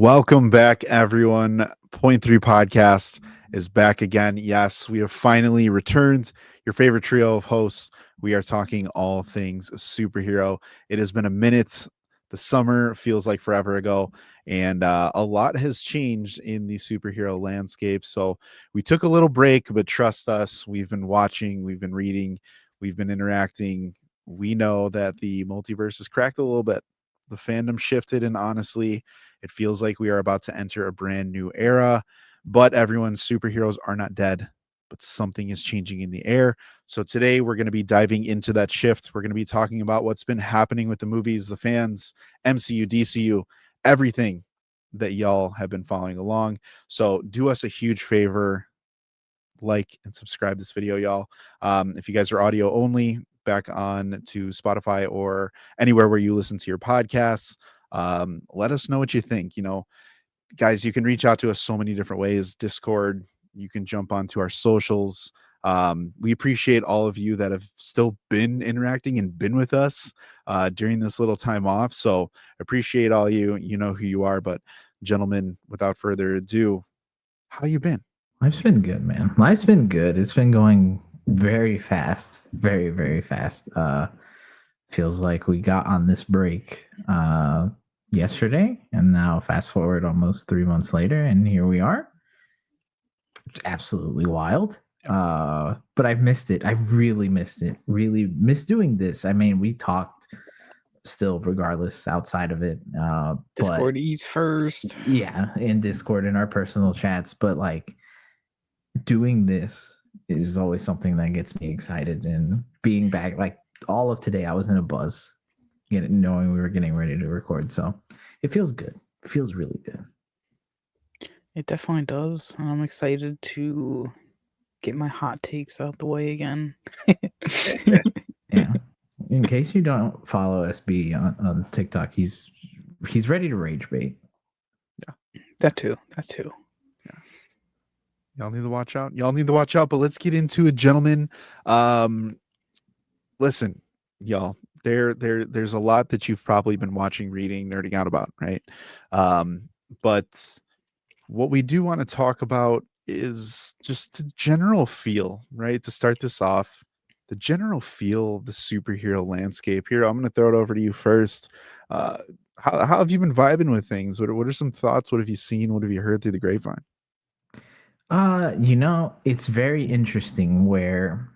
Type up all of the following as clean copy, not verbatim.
Welcome back, everyone. Point Three Podcast is back again. Yes, we have finally returned. Your favorite trio of hosts. We are talking all things superhero. It has been a minute. The summer feels like forever ago, and a lot has changed in the superhero landscape. So we took a little break, but trust us, we've been watching, we've been reading, we've been interacting. We know that the multiverse has cracked a little bit. The fandom shifted, and honestly, it feels like we are about to enter a brand new era, but everyone's superheroes are not dead, but something is changing in the air. So today we're going to be diving into that shift. We're going to be talking about what's been happening with the movies, the fans, MCU, DCU, everything that y'all have been following along. So do us a huge favor, like and subscribe this video, y'all. If you guys are audio only, back on to Spotify or anywhere where you listen to your podcasts. Let us know what you think. Guys, you can reach out to us so many different ways. Discord, you can jump onto our socials. We appreciate all of you that have still been interacting and been with us during this little time off. So appreciate all you. You know who you are. But gentlemen, without further ado, how you been? Life's been good, man. Life's been good. It's been going very fast, very, very fast. Feels like we got on this break yesterday, and now fast forward almost 3 months later, and here we are. It's absolutely wild. But I've missed it. I've really missed it. Really missed doing this. I mean, we talked still regardless outside of it. Discord eats first. Yeah, in Discord in our personal chats, but like doing this is always something that gets me excited, and being back like all of today I was in a buzz knowing we were getting ready to record, so it feels good. It feels really good. It definitely does. And I'm excited to get my hot takes out the way again. Yeah. In case you don't follow SB on TikTok, he's ready to rage bait. That too. Y'all need to watch out. But let's get into it, gentlemen. Listen, y'all, there's a lot that you've probably been watching, reading, nerding out about, right? But what we do want to talk about is just the general feel, right? To start this off, the general feel of the superhero landscape. Here, I'm going to throw it over to you first. How have you been vibing with things? What are some thoughts? What have you seen? What have you heard through the grapevine? It's very interesting where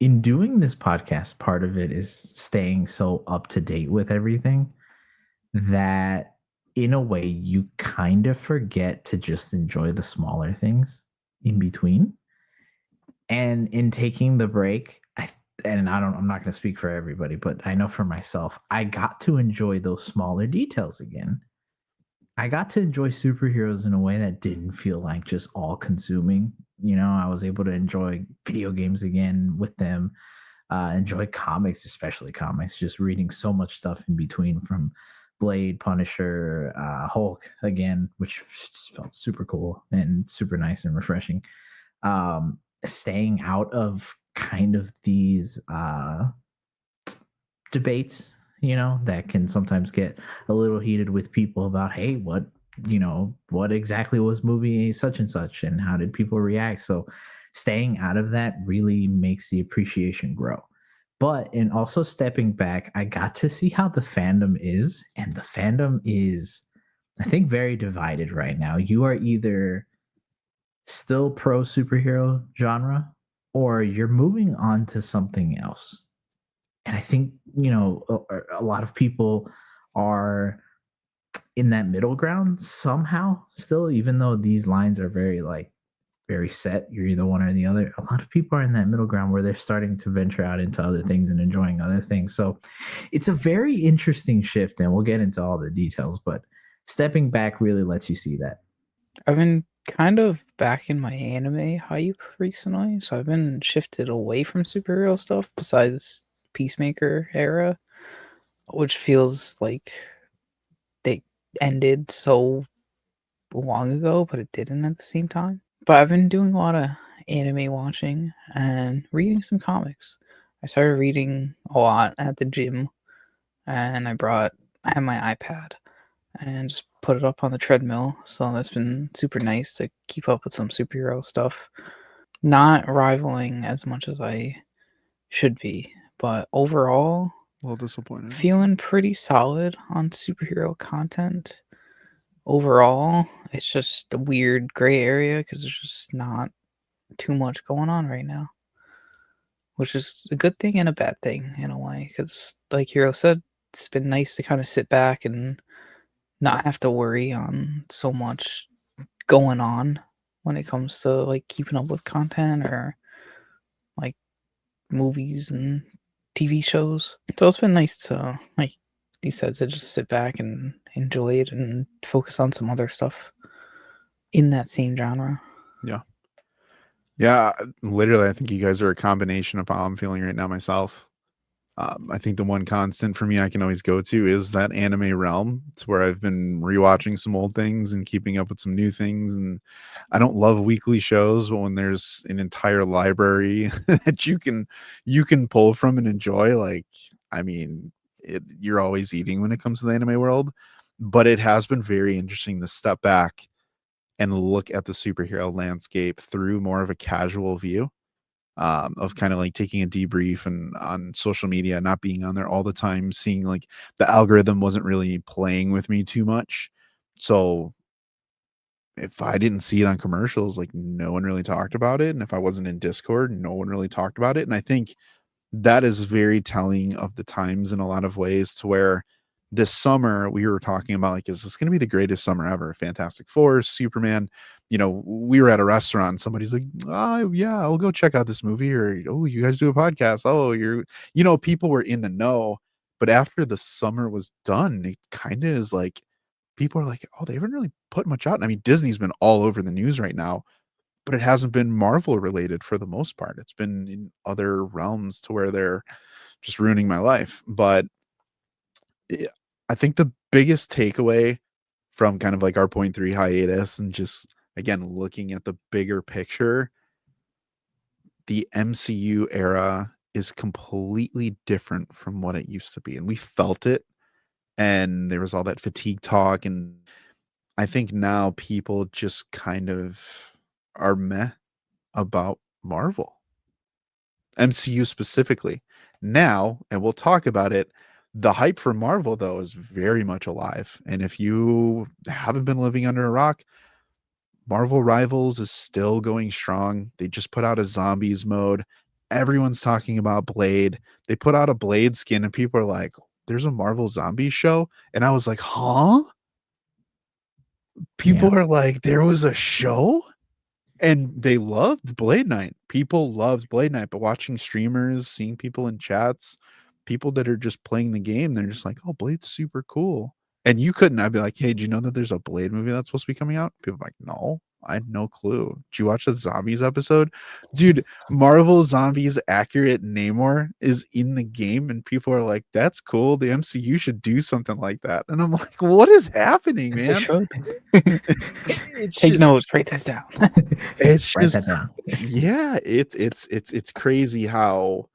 in doing this podcast, part of it is staying so up to date with everything that in a way you kind of forget to just enjoy the smaller things in between. And in taking the break, I'm not going to speak for everybody, but I know for myself, I got to enjoy those smaller details again. I got to enjoy superheroes in a way that didn't feel like just all consuming. I was able to enjoy video games again with them, enjoy comics, especially comics, just reading so much stuff in between from Blade, Punisher, Hulk again, which felt super cool and super nice and refreshing. Staying out of kind of these debates, that can sometimes get a little heated with people about, hey, what exactly was movie such and such, and how did people react? So staying out of that really makes the appreciation grow. But in also stepping back, I got to see how the fandom is, and the fandom is, I think, very divided right now. You are either still pro superhero genre, or you're moving on to something else. And I think, a lot of people are in that middle ground somehow still, even though these lines are very set. You're either one or the other. A lot of people are in that middle ground where they're starting to venture out into other things and enjoying other things. So it's a very interesting shift, and we'll get into all the details, but stepping back really lets you see that. I've been kind of back in my anime hype recently, so I've been shifted away from superhero stuff besides Peacemaker era, which feels like they ended so long ago, but it didn't at the same time. But I've been doing a lot of anime watching and reading some comics. I started reading a lot at the gym, and I had my iPad, and just put it up on the treadmill. So that's been super nice to keep up with some superhero stuff. Not rivaling as much as I should be, but overall, A little disappointed. feeling pretty solid on superhero content. Overall, it's just a weird gray area because there's just not too much going on right now, which is a good thing and a bad thing in a way. Because, like Hero said, it's been nice to kind of sit back and not have to worry on so much going on when it comes to like keeping up with content or like movies and TV shows. So it's been nice to, like he said, to just sit back and enjoy it and focus on some other stuff in that same genre. Yeah, literally, I think you guys are a combination of how I'm feeling right now myself. I think the one constant for me I can always go to is that anime realm. It's where I've been rewatching some old things and keeping up with some new things. And I don't love weekly shows, but when there's an entire library that you can pull from and enjoy, like, I mean, you're always eating when it comes to the anime world. But it has been very interesting to step back and look at the superhero landscape through more of a casual view, of kind of like taking a debrief and on social media, not being on there all the time, seeing like the algorithm wasn't really playing with me too much. So if I didn't see it on commercials, like no one really talked about it. And if I wasn't in Discord, no one really talked about it. And I think that is very telling of the times in a lot of ways, to where this summer we were talking about, like, is this going to be the greatest summer ever? Fantastic Four, Superman. You know, we were at a restaurant and somebody's like, oh yeah, I'll go check out this movie. Or, oh, you guys do a podcast. Oh, people were in the know. But after the summer was done, it kind of is like people are like, oh, they haven't really put much out. And I mean, Disney's been all over the news right now, but it hasn't been Marvel related for the most part. It's been in other realms to where they're just ruining my life. But I think the biggest takeaway from kind of like our point 3 hiatus and just again looking at the bigger picture, the MCU era is completely different from what it used to be. And we felt it. And there was all that fatigue talk. And I think now people just kind of are meh about Marvel, MCU specifically. Now, and we'll talk about it, the hype for Marvel, though, is very much alive. And if you haven't been living under a rock, Marvel Rivals is still going strong. They just put out a zombies mode. Everyone's talking about Blade. They put out a Blade skin, and people are like, there's a Marvel Zombies show? And I was like, huh? People are like, there was a show? And they loved Blade Night. People loved Blade Night, but watching streamers, seeing people in chats, people that are just playing the game, they're just like, oh, Blade's super cool. And I'd be like, hey, do you know that there's a Blade movie that's supposed to be coming out? People are like, no, I had no clue. Did you watch the Zombies episode? Dude, Marvel Zombies Accurate Namor is in the game, and people are like, that's cool. The MCU should do something like that. And I'm like, what is happening, man? They should. It's Take just- notes, write this down. It's Write just that down. yeah, it's crazy how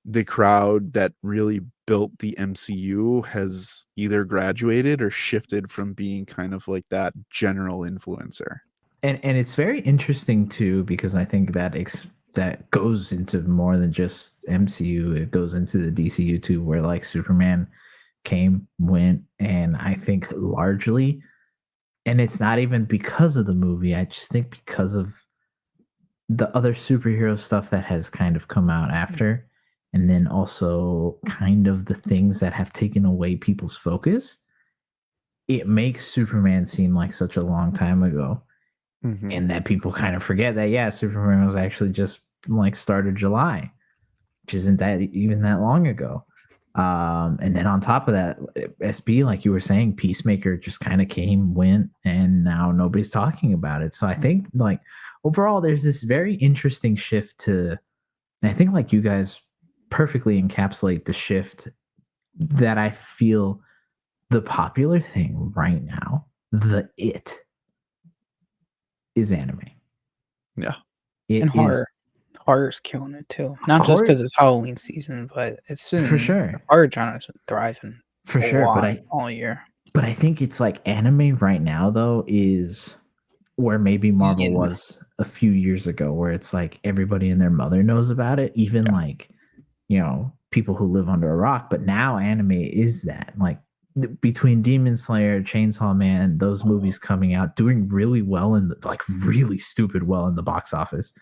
the crowd that really built the MCU has either graduated or shifted from being kind of like that general influencer. And it's very interesting too, because I think that that goes into more than just MCU. It goes into the DCU too, where like Superman came, went, and I think largely, and it's not even because of the movie. I just think because of the other superhero stuff that has kind of come out after, and then also kind of the things that have taken away people's focus. It makes Superman seem like such a long time ago. And that people kind of forget that, yeah, Superman was actually just like start of July, which isn't that even that long ago. And then on top of that, SB, like you were saying, Peacemaker just kind of came, went, and now nobody's talking about it. So I think like overall, there's this very interesting shift to, I think like you guys perfectly encapsulate the shift that I feel the popular thing right now, it is anime. Yeah. It And is horror. Horror's killing it too. Not just Horror- because it's Halloween season, but it's been for sure. horror genre's been thriving For a sure. lot But all year. But I think it's like anime right now though is where maybe Marvel Yeah. was a few years ago, where it's like everybody and their mother knows about it, even like, you know, people who live under a rock. But now anime is that, like, between Demon Slayer, Chainsaw Man, those movies coming out, doing really well in the, like, really stupid well in the box office.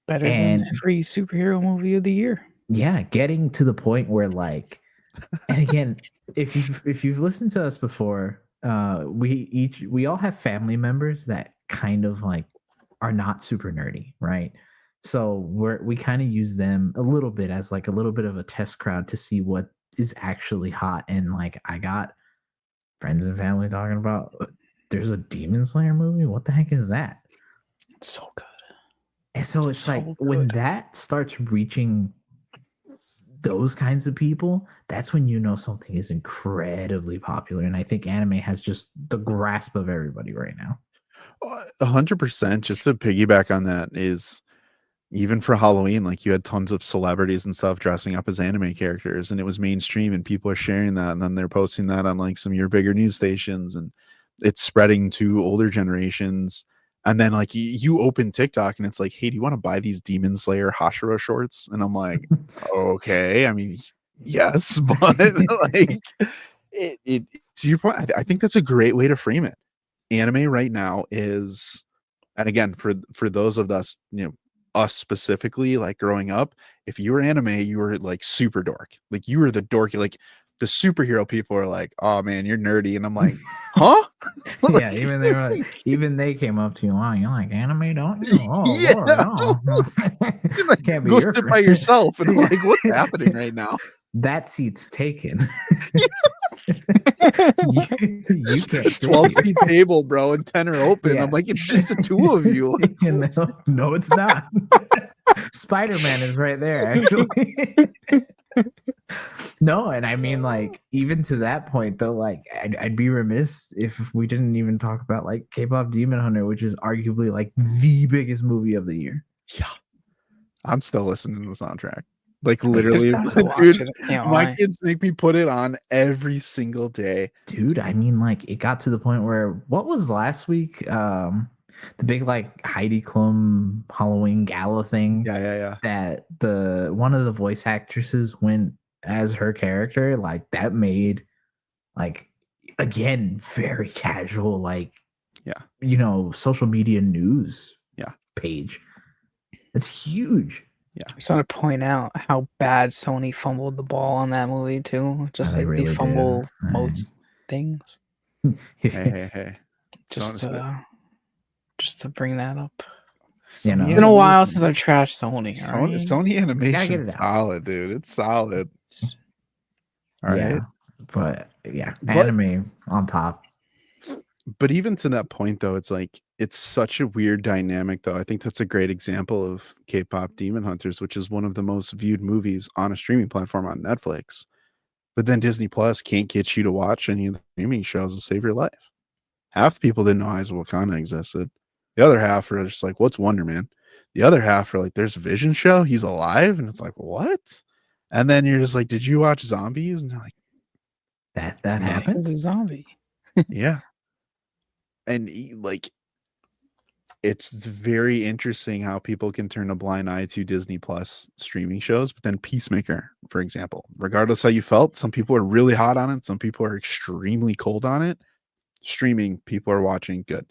Better And than every superhero movie of the year. yeah, getting to the point where, like, and again, if you've listened to us before, we all have family members that kind of like are not super nerdy, right? So we kind of use them a little bit as like a little bit of a test crowd to see what is actually hot. And like I got friends and family talking about there's a Demon Slayer movie. What the heck is that? It's so good. And so it's So like when good. that starts reaching those kinds of people, that's when you know something is incredibly popular. And I think anime has just the grasp of everybody right now. 100%. Just to piggyback on that is even for Halloween, like you had tons of celebrities and stuff dressing up as anime characters, and it was mainstream, and people are sharing that, and then they're posting that on like some of your bigger news stations, and it's spreading to older generations. And then like you open TikTok and it's like, hey, do you want to buy these Demon Slayer Hashira shorts? And I'm like, okay, I mean, yes, but like it to your point, I think that's a great way to frame it. Anime right now is, and again, for those of us, you know, us specifically, like growing up, if you were anime, you were like super dork. Like you were the dorky, like the superhero people are like, oh man, you're nerdy. And I'm like, huh? Yeah, even they came up to you. Wow, you like anime, don't you? Oh Yeah. Lord, no. Like, Can't be go your sit by friend. yourself. And I'm Yeah. like, what's happening right now? That seat's taken. you There's can't a sit 12 here. seat table, bro, and 10 are open. Yeah. I'm like, it's just the two of you. No, it's not. Spider-Man is right there, actually. No, and I mean, like, even to that point, though, like, I'd be remiss if we didn't even talk about like K-pop Demon Hunter, which is arguably like the biggest movie of the year. Yeah. I'm still listening to the soundtrack. Like It's literally, time to watch dude, it, I can't my lie. kids make me put it on every single day. Dude, I mean, like, it got to the point where what was last week? The big like Heidi Klum Halloween gala thing. Yeah. That the one of the voice actresses went as her character, like that made like again very casual, like you know, social media news page. It's huge. I just want to point out how bad Sony fumbled the ball on that movie too. Just they like really they did. fumble Right. most things. Hey. Just to bring that up. You know, It's been a while since I've trashed Sony. all right? Sony Gotta animation get it is out. solid, dude. It's solid. All right. Yeah, but yeah, But- anime on top. But even to that point, though, it's like it's such a weird dynamic, though. I think that's a great example of K-pop Demon Hunters, which is one of the most viewed movies on a streaming platform on Netflix. But then Disney Plus can't get you to watch any of the streaming shows to save your life. Half the people didn't know Eyes of Wakanda existed. The other half are just like, what's Wonder Man? The other half are like, there's Vision Show. He's alive. And it's like, what? And then you're just like, did you watch Zombies? And they're like, That He's happens. a zombie. yeah. And like, it's very interesting how people can turn a blind eye to Disney Plus streaming shows, but then Peacemaker, for example, regardless how you felt, some people are really hot on it. Some people are extremely cold on it. Streaming, people are watching good.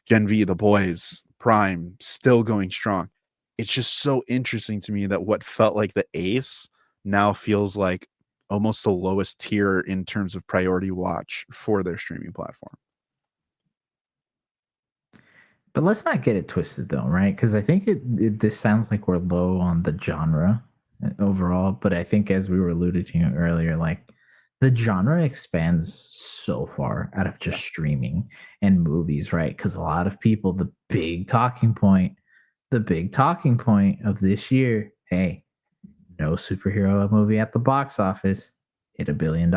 Gen V, The Boys, Prime, still going strong. It's just so interesting to me that what felt like the ace now feels like almost the lowest tier in terms of priority watch for their streaming platform. But let's not get it twisted, though, right? Because I think this sounds like we're low on the genre overall. But I think, as we were alluding to earlier, like the genre expands so far out of just streaming and movies, right? Because a lot of people, the big talking point of this year, hey, no superhero movie at the box office hit $1 billion.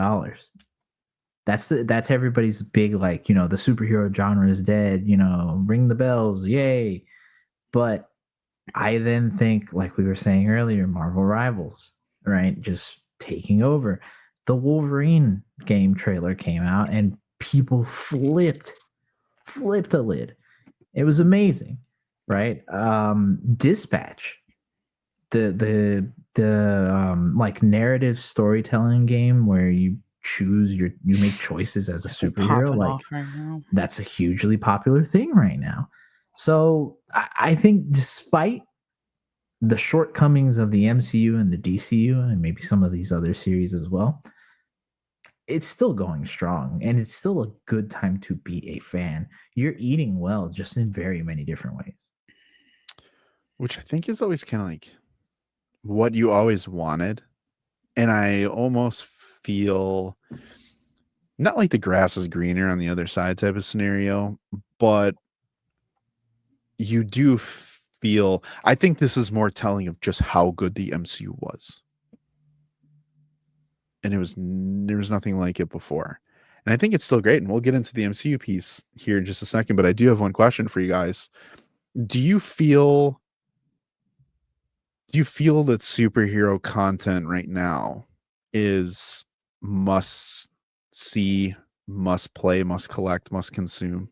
That's everybody's big, like, you know, the superhero genre is dead, you know, ring the bells, yay. But I then think, like we were saying earlier, Marvel Rivals, right? Just taking over. The Wolverine game trailer came out and people flipped a lid. It was amazing, right? Dispatch, the like narrative storytelling game where you make choices as a superhero. Popping Like off right now. that's a hugely popular thing right now. So I think despite the shortcomings of the MCU and the DCU and maybe some of these other series as well, it's still going strong and it's still a good time to be a fan. You're eating well, just in very many different ways. Which I think is always kind of like what you always wanted. And I almost feel not like the grass is greener on the other side type of scenario, but you do feel, I think this is more telling of just how good the MCU was. And there was nothing like it before. And I think it's still great. And we'll get into the MCU piece here in just a second, but I do have one question for you guys. Do you feel that superhero content right now is must see, must play, must collect, must consume?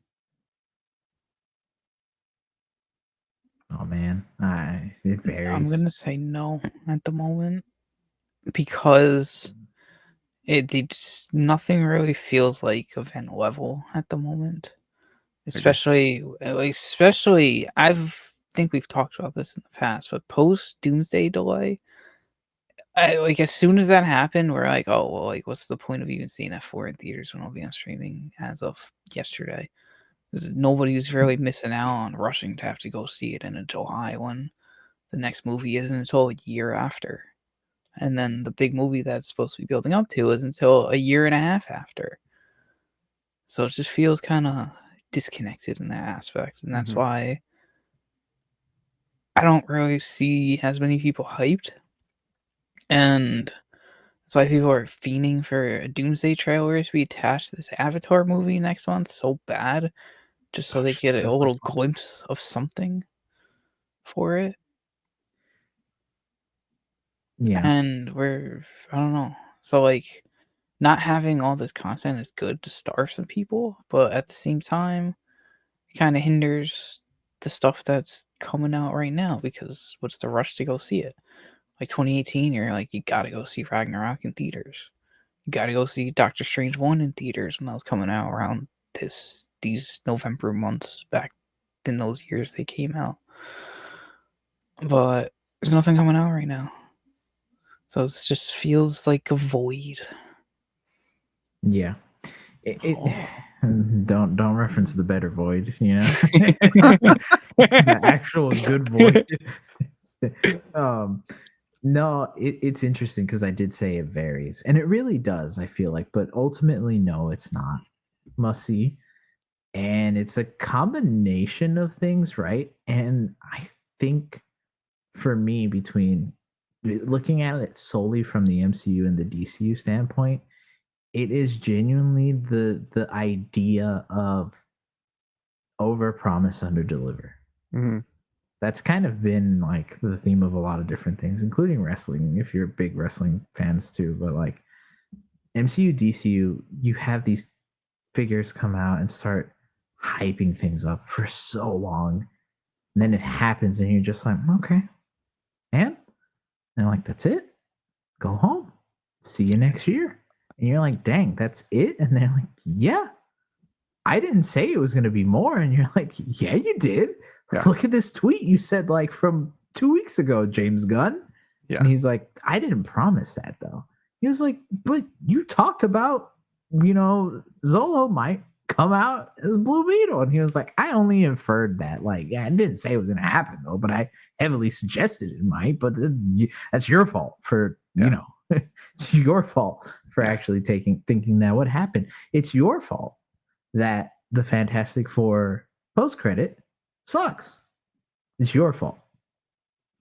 Oh man, it varies. I'm gonna say no at the moment because nothing really feels like event level at the moment. Especially think we've talked about this in the past, but post Doomsday delay, like as soon as that happened, we're like, oh well, like what's the point of even seeing F4 in theaters when it'll be on streaming as of yesterday? Because nobody's really missing out on rushing to have to go see it in July when the next movie isn't until a year after. And then the big movie that's supposed to be building up to is until a year and a half after. So it just feels kind of disconnected in that aspect. And that's why I don't really see as many people hyped. And that's why people are fiending for a Doomsday trailer to be attached to this Avatar movie next month so bad. Just so they get a little glimpse of something for it. Yeah. And I don't know. So like not having all this content is good to starve some people, but at the same time, it kind of hinders the stuff that's coming out right now because what's the rush to go see it? Like 2018, you're like, you gotta go see Ragnarok in theaters. You gotta go see Doctor Strange 1 in theaters when that was coming out around these November months back in those years they came out. But there's nothing coming out right now. So it just feels like a void. Yeah. Don't reference the better void, you know? The actual good void. No, it's interesting because I did say it varies, and it really does, I feel like, but ultimately, no, it's not must see. And it's a combination of things, right? And I think for me, between looking at it solely from the MCU and the DCU standpoint, it is genuinely the idea of over promise, under deliver. That's kind of been like the theme of a lot of different things, including wrestling, if you're big wrestling fans too. But like MCU, DCU, you have these figures come out and start hyping things up for so long. And then it happens and you're just like, okay. And like, that's it. Go home. See you next year. And you're like, dang, that's it? And they're like, yeah. I didn't say it was going to be more. And you're like, yeah, you did. Yeah. Look at this tweet you said like from 2 weeks ago, James Gunn. Yeah. And he's like, I didn't promise that though. He was like, but you talked about, Zolo might come out as Blue Beetle. And he was like, I only inferred that. Like, yeah, I didn't say it was going to happen though, but I heavily suggested it might. But that's your fault for, it's your fault for actually thinking that would happen. It's your fault that the Fantastic Four post-credit sucks. It's your fault.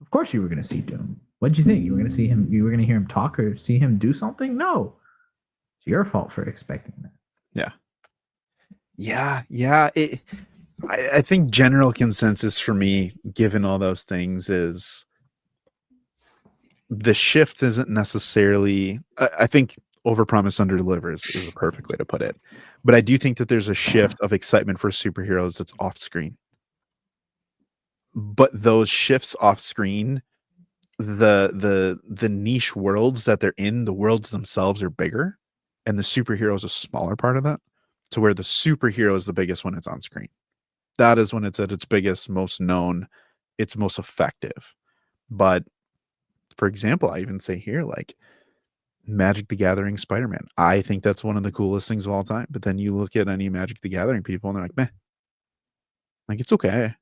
Of course you were going to see Doom. What'd you think? You were going to see him, you were going to hear him talk or see him do something? No. It's your fault for expecting that. Yeah. I think general consensus for me, given all those things, is the shift isn't necessarily, I think overpromise, underdeliver is a perfect way to put it. But I do think that there's a shift of excitement for superheroes that's off screen. But those shifts off screen, the niche worlds that they're in, the worlds themselves are bigger, and the superhero is a smaller part of that. To where the superhero is the biggest when it's on screen. That is when it's at its biggest, most known, it's most effective. But for example, I even say here, like Magic the Gathering Spider-Man. I think that's one of the coolest things of all time. But then you look at any Magic the Gathering people and they're like, meh. Like, it's okay.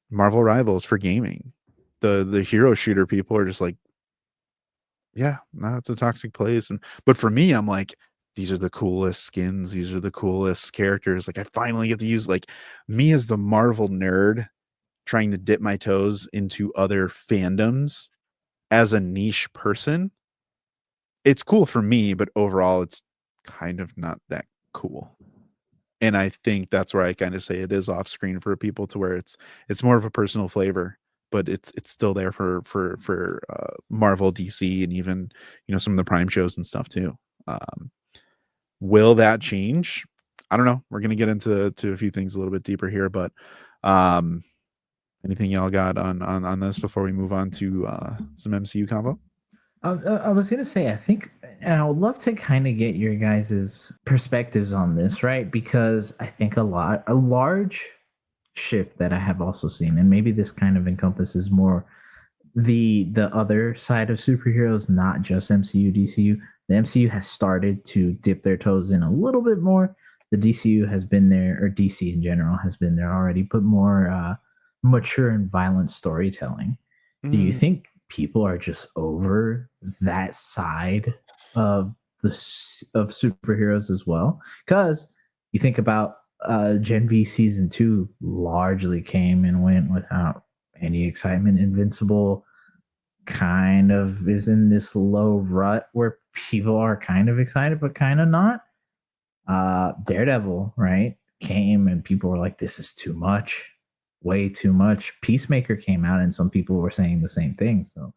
Marvel Rivals for gaming. The hero shooter people are just like, yeah, no, it's a toxic place. But for me, I'm like, these are the coolest skins. These are the coolest characters. Like, I finally get to use, like, me as the Marvel nerd trying to dip my toes into other fandoms as a niche person. It's cool for me, but overall it's kind of not that cool. And I think that's where I kind of say it is off screen for people, to where it's more of a personal flavor, but it's still there for Marvel, DC, and even, you know, some of the Prime shows and stuff too. Will that change? I don't know. We're gonna get into a few things a little bit deeper here, but anything y'all got on this before we move on to some MCU convo? I was gonna say, I think, and I would love to kind of get your guys' perspectives on this, right? Because I think a large shift that I have also seen, and maybe this kind of encompasses more the other side of superheroes, not just MCU, DCU. The MCU has started to dip their toes in a little bit more. The DCU has been there, or DC in general has been there already, but more mature and violent storytelling. Do you think people are just over that side of of superheroes as well? Because you think about Gen V season 2 largely came and went without any excitement. Invincible kind of is in this low rut where people are kind of excited but kind of not. Daredevil, right, came and people were like, this is too much, way too much. Peacemaker came out and some people were saying the same thing. So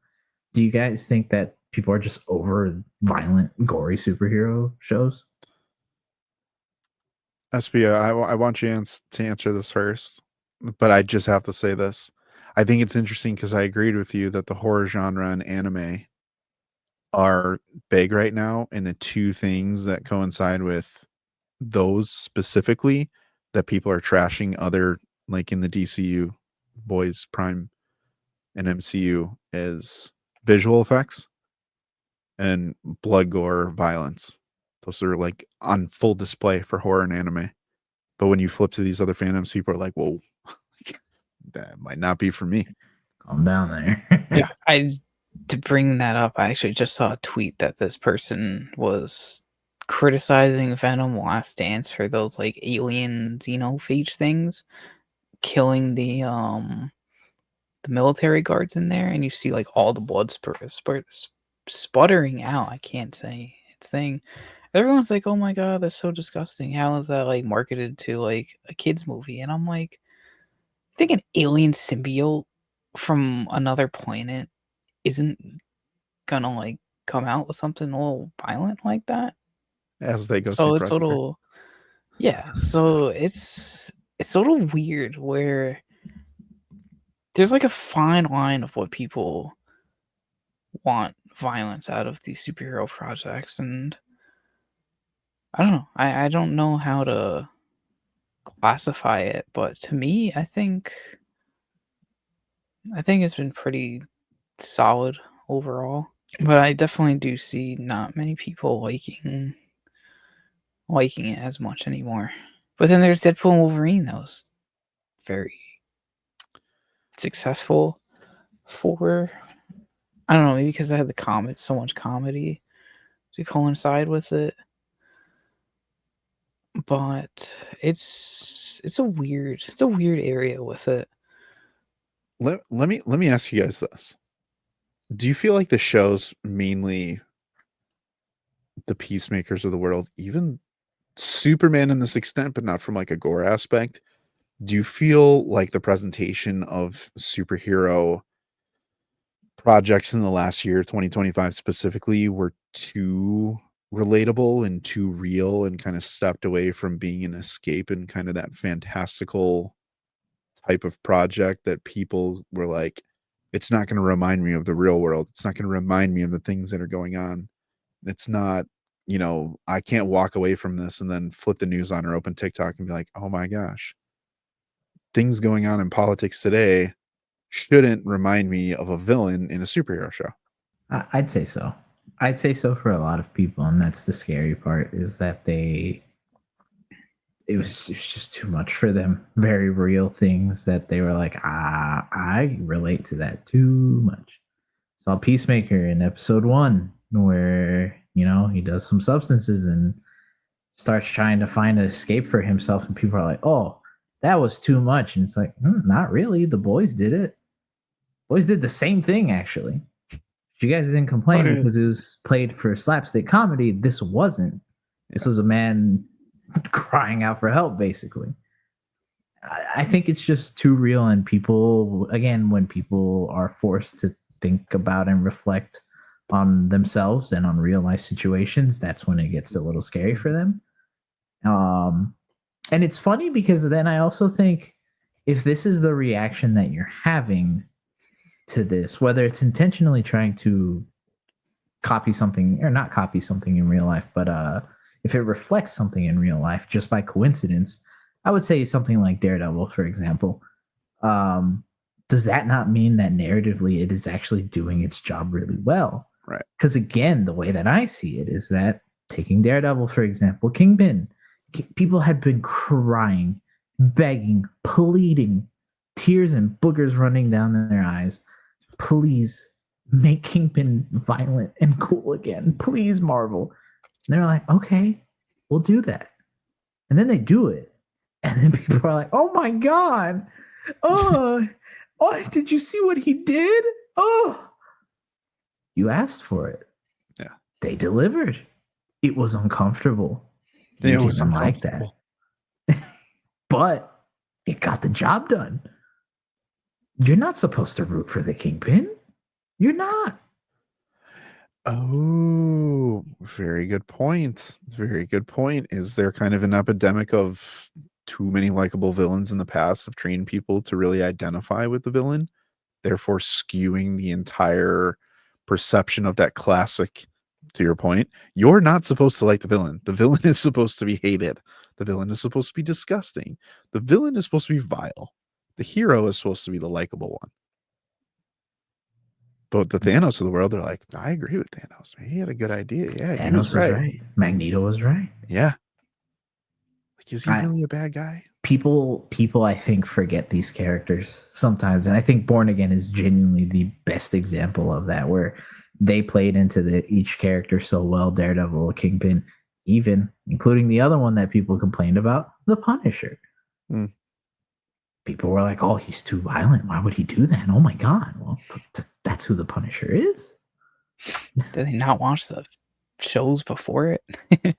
do you guys think that people are just over violent, gory superhero shows? SBO, I want you to answer this first, but I just have to say this. I think it's interesting because I agreed with you that the horror genre and anime are big right now, and the two things that coincide with those specifically that people are trashing other, like in the DCU, Boys Prime and MCU, is visual effects and blood, gore, violence. Those are like on full display for horror and anime. But when you flip to these other fandoms, people are like, whoa, that might not be for me. Calm down there. Yeah, to bring that up, I actually just saw a tweet that this person was criticizing Venom Last Dance for those like alien xenophage things, killing the military guards in there, and you see like all the blood sputtering out. I can't say its thing. Everyone's like, "Oh my god, that's so disgusting. How is that like marketed to like a kids movie?" And I'm like, I think an alien symbiote from another planet isn't gonna like come out with something a little violent like that. As they go see So it's a Predator. little, yeah. So it's a little weird where there's like a fine line of what people want violence out of these superhero projects, and I don't know. I don't know how to classify it, but to me, I think it's been pretty solid overall. But I definitely do see not many people liking it as much anymore. But then there's Deadpool and Wolverine that was very successful for, I don't know, maybe because I had so much comedy to coincide with it. But it's a weird area with it. Let me ask you guys this. Do you feel like the shows, mainly the Peacemakers of the world, even Superman in this extent, but not from like a gore aspect, do you feel like the presentation of superhero projects in the last year, 2025 specifically, were too relatable and too real, and kind of stepped away from being an escape and kind of that fantastical type of project that people were like, it's not going to remind me of the real world. It's not going to remind me of the things that are going on. It's not, I can't walk away from this and then flip the news on or open TikTok and be like, oh my gosh, things going on in politics today shouldn't remind me of a villain in a superhero show. I'd say so. I'd say so for a lot of people, and that's the scary part, is that it was just too much for them. Very real things that they were like, I relate to that too much. Saw Peacemaker in episode 1 where, he does some substances and starts trying to find an escape for himself, and people are like, oh, that was too much. And it's like, not really. The boys did it. Boys did the same thing, actually. You guys didn't complain because it was played for slapstick comedy. This wasn't. This was a man crying out for help, basically. I think it's just too real, and people, again, when people are forced to think about and reflect on themselves and on real life situations, that's when it gets a little scary for them. And it's funny because then I also think if this is the reaction that you're having to this, whether it's intentionally trying to copy something or not copy something in real life, but if it reflects something in real life just by coincidence, I would say something like Daredevil, for example. Does that not mean that narratively it is actually doing its job really well? Right. Because again, the way that I see it is that, taking Daredevil, for example, Kingpin, people had been crying, begging, pleading, tears and boogers running down their eyes. Please make Kingpin violent and cool again. Please, Marvel. And they're like, okay, we'll do that. And then they do it. And then people are like, oh my God. Oh, did you see what he did? Oh, you asked for it. Yeah. They delivered. It was uncomfortable. It was like that. But it got the job done. You're not supposed to root for the Kingpin. You're not. Oh, very good point. Very good point. Is there kind of an epidemic of too many likable villains in the past of trained people to really identify with the villain, therefore skewing the entire perception of that classic? To your point, you're not supposed to like the villain. The villain is supposed to be hated. The villain is supposed to be disgusting. The villain is supposed to be vile. The hero is supposed to be the likable one. But the Thanos of the world, they're like, I agree with Thanos. He had a good idea. Yeah, Thanos was right. Magneto was right. Yeah. Like, is he really a bad guy? People, I think, forget these characters sometimes. And I think Born Again is genuinely the best example of that, where they played into each character so well. Daredevil, Kingpin, even including the other one that people complained about, the Punisher. People were like, oh, he's too violent. Why would he do that? Oh my God. Well, that's who the Punisher is. Did they not watch the shows before it?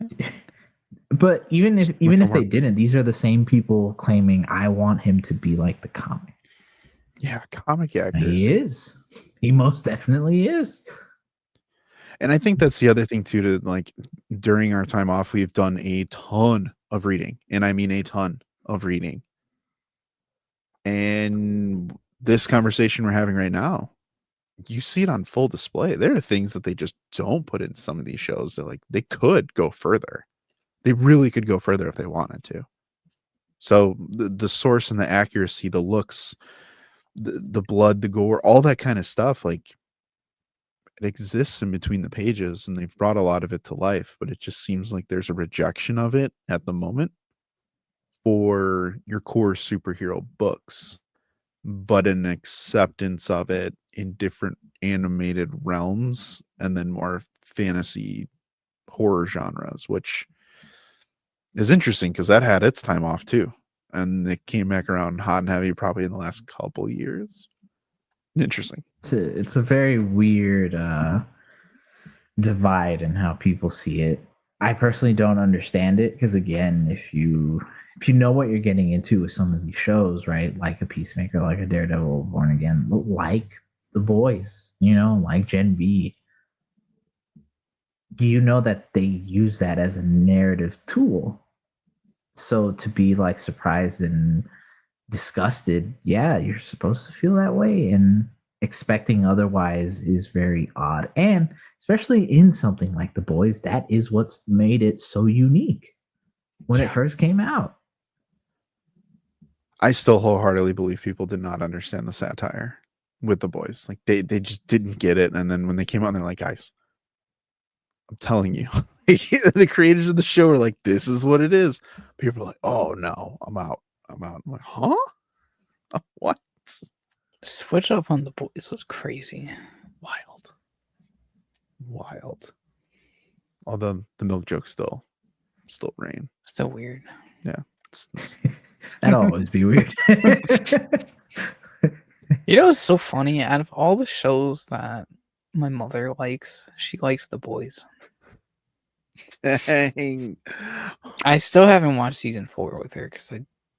But even if they didn't, these are the same people claiming, I want him to be like the comic. Yeah, comic actors. He is. He most definitely is. And I think that's the other thing too, to like, during our time off, we've done a ton of reading, and I mean a ton of reading. And this conversation we're having right now, you see it on full display. There are things that they just don't put in some of these shows. They're like, they could go further. They really could go further if they wanted to. So the source and the accuracy, the looks, the blood, the gore, all that kind of stuff, like, it exists in between the pages, and they've brought a lot of it to life, but it just seems like there's a rejection of it at the moment for your core superhero books, but an acceptance of it in different animated realms and then more fantasy horror genres, which is interesting because that had its time off too. And it came back around hot and heavy probably in the last couple years. Interesting. It's a very weird divide in how people see it. I personally don't understand it because, again, if you know what you're getting into with some of these shows, right, like a Peacemaker, like a Daredevil, Born Again, like The Boys, like Gen V, you know that they use that as a narrative tool. So to be like surprised and disgusted, yeah, you're supposed to feel that way, and expecting otherwise is very odd. And especially in something like The Boys, that is what's made it so unique when it Yeah. first came out. I still wholeheartedly believe people did not understand the satire with The Boys. Like they just didn't get it. And then when they came out, they're like, guys, I'm telling you, the creators of the show are like, this is what it is. People are like, oh no, I'm out. I'm out. I'm like, huh? What? Switch up on The Boys was crazy. Wild. Although the milk joke still reign. Still weird. It's That'll always be weird. You know, it's so funny. Out of all the shows that my mother likes, she likes The Boys. dang. I still haven't watched season 4 with her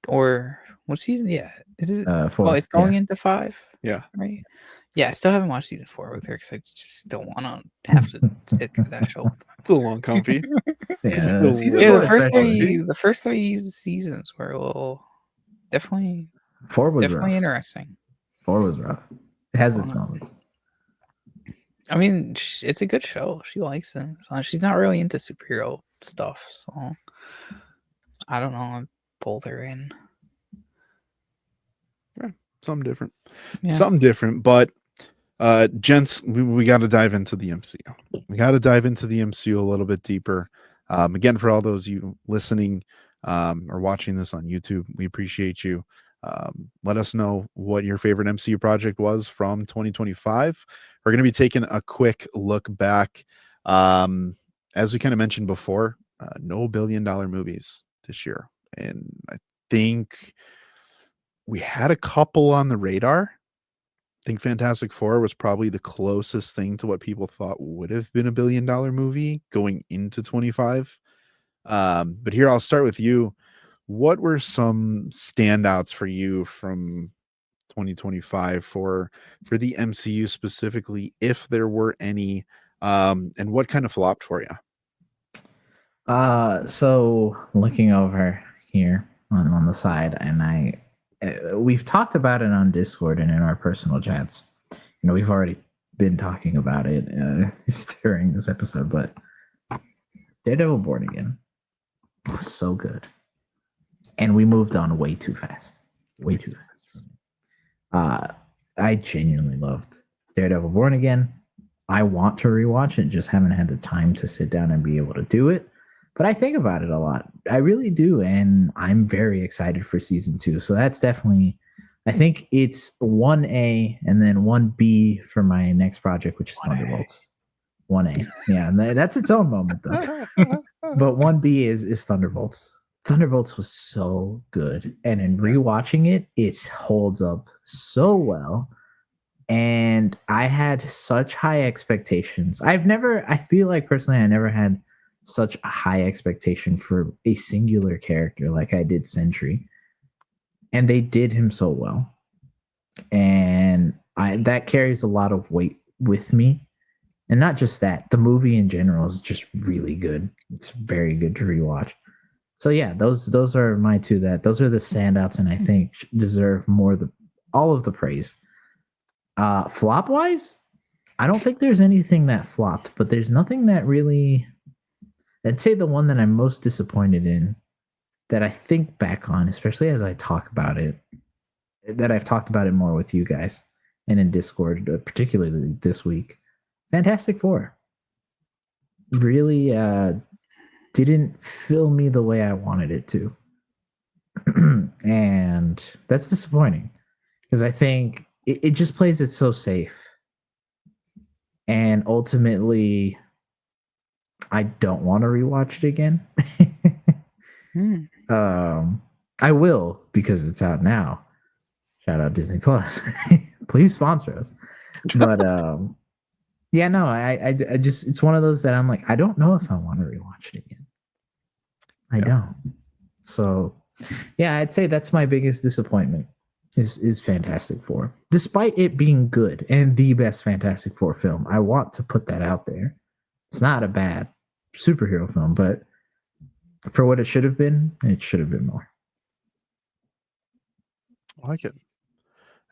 or what season? Yeah, is it? 4, Oh, it's going yeah. into 5. Yeah. Right. Yeah, I still haven't watched season 4 with her because I just don't want to have to sit through that show. It's a long comfy. Yeah, The season Yeah, 4 the first especially. the first 3 seasons were a little definitely 4 was rough. interesting. 4 was rough. It has its moments. I mean, it's a good show. She likes it. So she's not really into superhero stuff, so I don't know. I pulled her in. Something different. Yeah. Something different, but gents, we got to dive into the MCU. We got to dive into the MCU a little bit deeper. Again, for all those you listening or watching this on YouTube, we appreciate you. Let us know what your favorite MCU project was from 2025. We're going to be taking a quick look back. As we kind of mentioned before, no billion-dollar movies this year. And I think we had a couple on the radar. I think Fantastic Four was probably the closest thing to what people thought would have been a billion-dollar movie going into 25. But here I'll start with you. What were some standouts for you from 2025 for the MCU specifically, if there were any, and what kind of flopped for you? So looking over here on the side, and we've talked about it on Discord and in our personal chats. You know, we've already been talking about it during this episode, but Daredevil Born Again was so good, and we moved on way too fast. Way too fast. I genuinely loved Daredevil Born Again. I want to rewatch it, just haven't had the time to sit down and be able to do it. But I think about it a lot. I really do. And I'm very excited for season 2. So that's definitely, I think it's 1A and then 1B for my next project, which is 1A. Thunderbolts. 1A. Yeah. And that's its own moment, though. But 1B is Thunderbolts. Thunderbolts was so good. And in rewatching it, it holds up so well. And I had such high expectations. I feel like personally, I never had such a high expectation for a singular character like I did Sentry. And they did him so well. And that carries a lot of weight with me. And not just that, the movie in general is just really good. It's very good to rewatch. So yeah, those are my two. Those are the standouts, and I think deserve all of the praise. Flop wise, I don't think there's anything that flopped, but there's nothing that really. I'd say the one that I'm most disappointed in, that I think back on, especially as I talk about it, that I've talked about it more with you guys and in Discord, particularly this week. Fantastic Four really didn't fill me the way I wanted it to. And that's disappointing because I think it just plays it so safe. And ultimately, I don't want to rewatch it again. I will because it's out now. Shout out Disney Plus. Please sponsor us. But yeah, no, I just, it's one of those that I'm like, I don't know if I want to rewatch it again. I don't. So yeah, I'd say that's my biggest disappointment is Fantastic Four. Despite it being good and the best Fantastic Four film, I want to put that out there. It's not a bad superhero film, but for what it should have been more. I like it.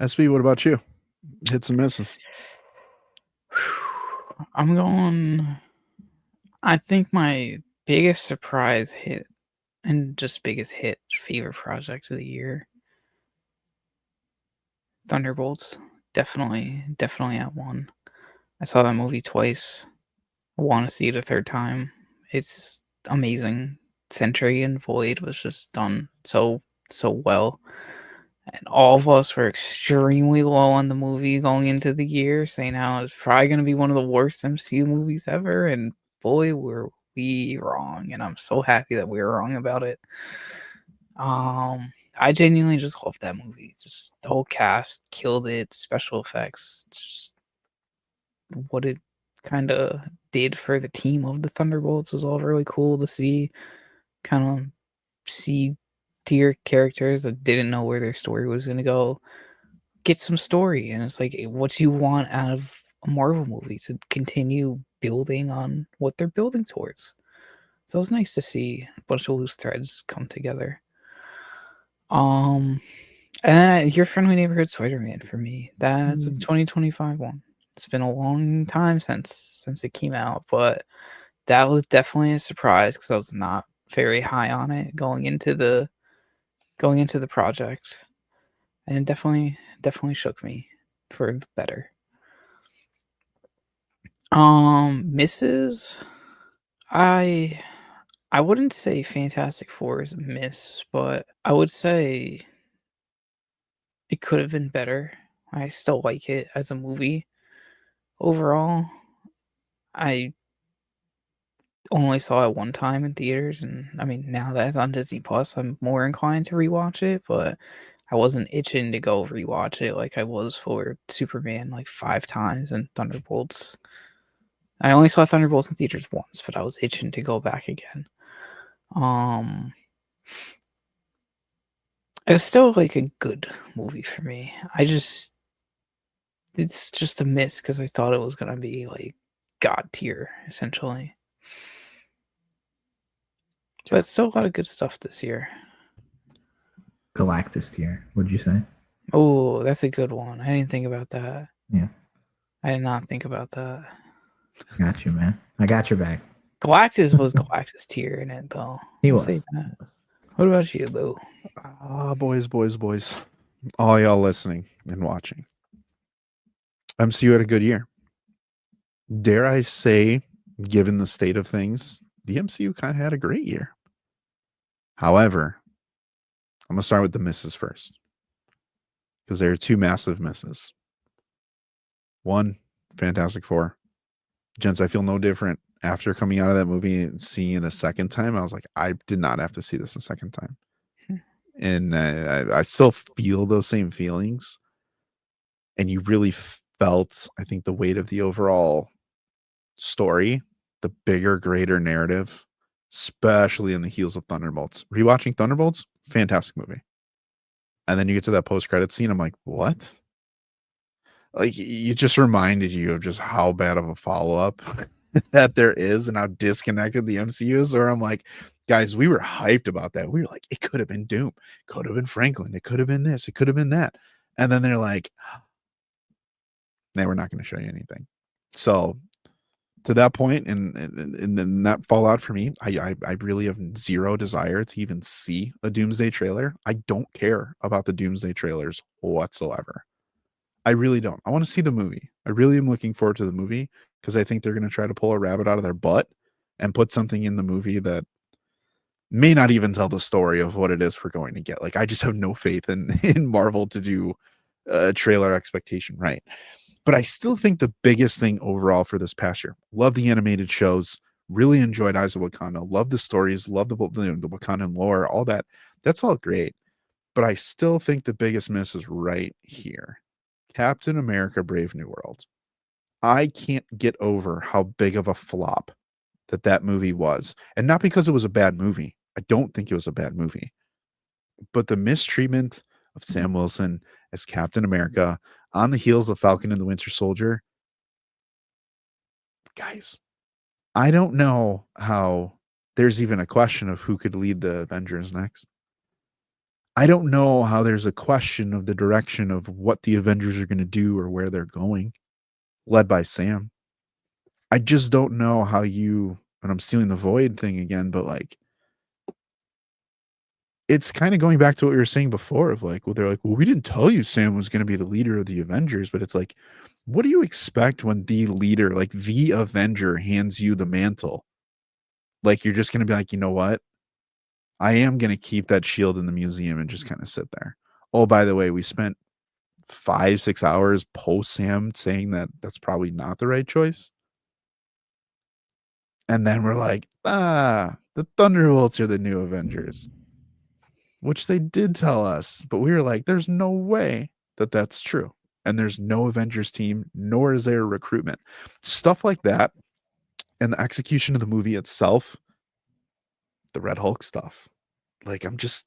SB, what about you? Hits and misses. I'm going. I think my biggest surprise hit and just biggest hit favorite project of the year, Thunderbolts. Definitely at one. I saw that movie twice. I want to see it a third time. It's amazing. Sentry and Void was just done so well. And all of us were extremely low on the movie going into the year, saying how it's probably going to be one of the worst MCU movies ever. And boy, were we wrong. And I'm so happy that we were wrong about it. I genuinely just love that movie. Just the whole cast killed it. Special effects, just what it kind of did for the team of the Thunderbolts was all really cool to see. Kind of see tier characters that didn't know where their story was going to go get some story. And it's like, what do you want out of a Marvel movie to continue building on what they're building towards? So it was nice to see a bunch of loose threads come together. And then Your Friendly Neighborhood Spider-Man for me. That's a 2025 one. It's been a long time since it came out, but that was definitely a surprise because I was not very high on it going into the project, and it definitely shook me for the better. Misses, I wouldn't say Fantastic Four is a miss, but I would say it could have been better. I still like it as a movie. Overall, I only saw it one time in theaters, and I mean, now that it's on Disney Plus, I'm more inclined to rewatch it, but I wasn't itching to go rewatch it like I was for Superman like 5 times and Thunderbolts. I only saw Thunderbolts in theaters once, but I was itching to go back again. It's still like a good movie for me. It's just a miss because I thought it was gonna be like God tier essentially. But still a lot of good stuff this year. Galactus tier, would you say? Oh, that's a good one. I didn't think about that. Yeah. I did not think about that. Got you, man. I got your back. Galactus was Galactus tier in it, though. He I'll was. say that. What about you, Lou? Boys. All y'all listening and watching. MCU had a good year. Dare I say, given the state of things, the MCU kind of had a great year. However, I'm going to start with the misses first, because there are 2 massive misses. One, Fantastic Four. Gents, I feel no different after coming out of that movie and seeing it a second time. I was like, I did not have to see this a second time. And I still feel those same feelings. And you really felt, I think, the weight of the overall story, the bigger, greater narrative, especially in the heels of Thunderbolts. Rewatching Thunderbolts, fantastic movie. And then you get to that post-credit scene, I'm like, what? Like, it just reminded you of just how bad of a follow-up that there is and how disconnected the MCU is. Or I'm like, guys, we were hyped about that. We were like, it could have been Doom, could have been Franklin, it could have been this, it could have been that. And then they're like, now we're not going to show you anything. So to that point, and then that fallout for me, I really have zero desire to even see a Doomsday trailer. I don't care about the Doomsday trailers whatsoever. I really don't. I want to see the movie. I really am looking forward to the movie because I think they're going to try to pull a rabbit out of their butt and put something in the movie that may not even tell the story of what it is we're going to get. Like, I just have no faith in Marvel to do a trailer expectation right. But I still think the biggest thing overall for this past year, love the animated shows, really enjoyed Eyes of Wakanda, love the stories, love the Wakandan lore, all that. That's all great. But I still think the biggest miss is right here. Captain America Brave New World. I can't get over how big of a flop that movie was. And not because it was a bad movie. I don't think it was a bad movie. But the mistreatment of Sam Wilson as Captain America on the heels of Falcon and the Winter Soldier. Guys, I don't know how there's even a question of who could lead the Avengers next. I don't know how there's a question of the direction of what the Avengers are going to do or where they're going, led by Sam. I just don't know how you, and I'm stealing the Void thing again, but like, it's kind of going back to what we were saying before of like, well, they're like, well, we didn't tell you Sam was going to be the leader of the Avengers, but it's like, what do you expect when the leader, like the Avenger, hands you the mantle? Like, you're just going to be like, you know what? I am going to keep that shield in the museum and just kind of sit there. Oh, by the way, we spent 5-6 hours post Sam saying that that's probably not the right choice. And then we're like, the Thunderbolts are the new Avengers, which they did tell us, but we were like, there's no way that that's true. And there's no Avengers team, nor is there a recruitment. Stuff like that. And the execution of the movie itself, the Red Hulk stuff. Like, I'm just,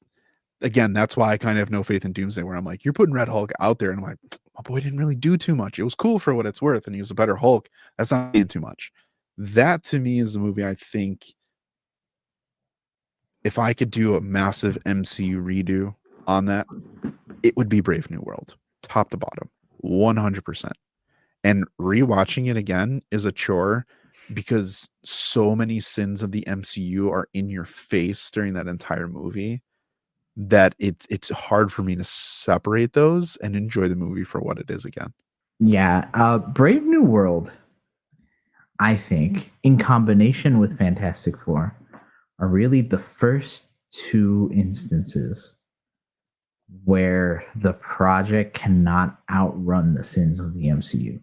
again, that's why I kind of have no faith in Doomsday, where I'm like, you're putting Red Hulk out there. And I'm like, my boy didn't really do too much. It was cool for what it's worth. And he was a better Hulk. That's not doing too much. That to me is the movie I think, if I could do a massive MCU redo on that, it would be Brave New World, top to bottom, 100%. And rewatching it again is a chore because so many sins of the MCU are in your face during that entire movie that it's hard for me to separate those and enjoy the movie for what it is again. Yeah, Brave New World, I think, in combination with Fantastic Four, are really the first two instances where the project cannot outrun the sins of the MCU,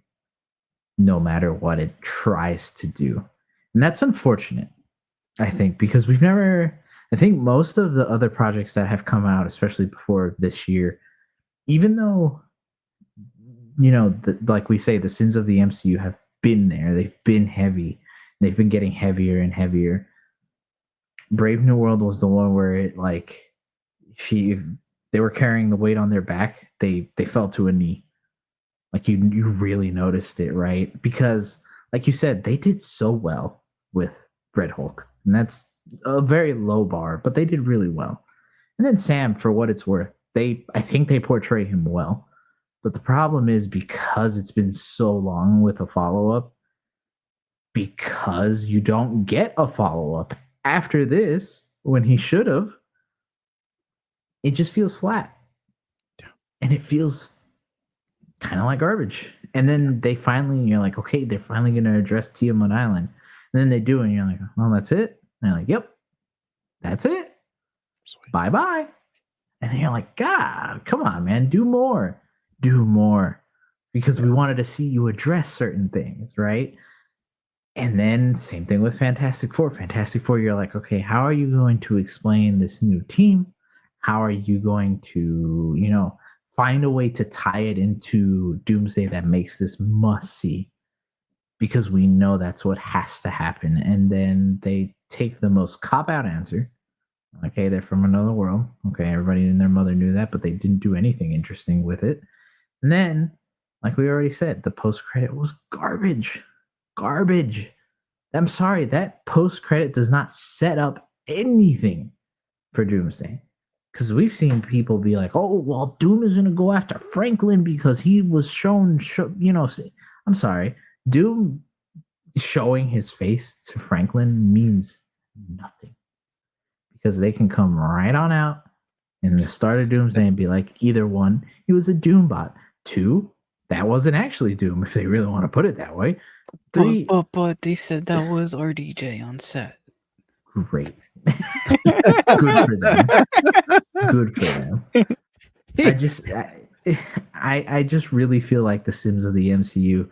no matter what it tries to do. And that's unfortunate, I think, because I think most of the other projects that have come out, especially before this year, even though, like we say, the sins of the MCU have been there, they've been heavy, they've been getting heavier and heavier. Brave New World was the one where it, like, they were carrying the weight on their back, they fell to a knee. Like, you really noticed it, right? Because, like you said, they did so well with Red Hulk, and that's a very low bar, but they did really well. And then Sam, for what it's worth, I think they portray him well. But the problem is, because it's been so long with a follow-up, because you don't get a follow-up after this when he should have, it just feels flat. Yeah. And it feels kind of like garbage. And then you're like, okay, they're finally going to address Tiamat Island. And then they do, and you're like, well, that's it. And they're like, yep, that's it. Sweet. Bye-bye. And then you're like, God, come on, man, do more. Do more. Because we wanted to see you address certain things, right? And then same thing with Fantastic Four. Fantastic Four, you're like, okay, how are you going to explain this new team? How are you going to, find a way to tie it into Doomsday that makes this must see? Because we know that's what has to happen. And then they take the most cop-out answer. Okay, they're from another world. Okay, everybody and their mother knew that, but they didn't do anything interesting with it. And then, like we already said, the post-credit was garbage. Garbage. I'm sorry, that post-credit does not set up anything for Doomsday. Because we've seen people be like, oh, well, Doom is going to go after Franklin because he was shown, I'm sorry. Doom showing his face to Franklin means nothing. Because they can come right on out in the start of Doomsday and be like, either one, he was a Doom bot. 2, that wasn't actually Doom, if they really want to put it that way. 3, but they said that was RDJ on set. Great. Good for them. Good for them. I just really feel like the Sims of the MCU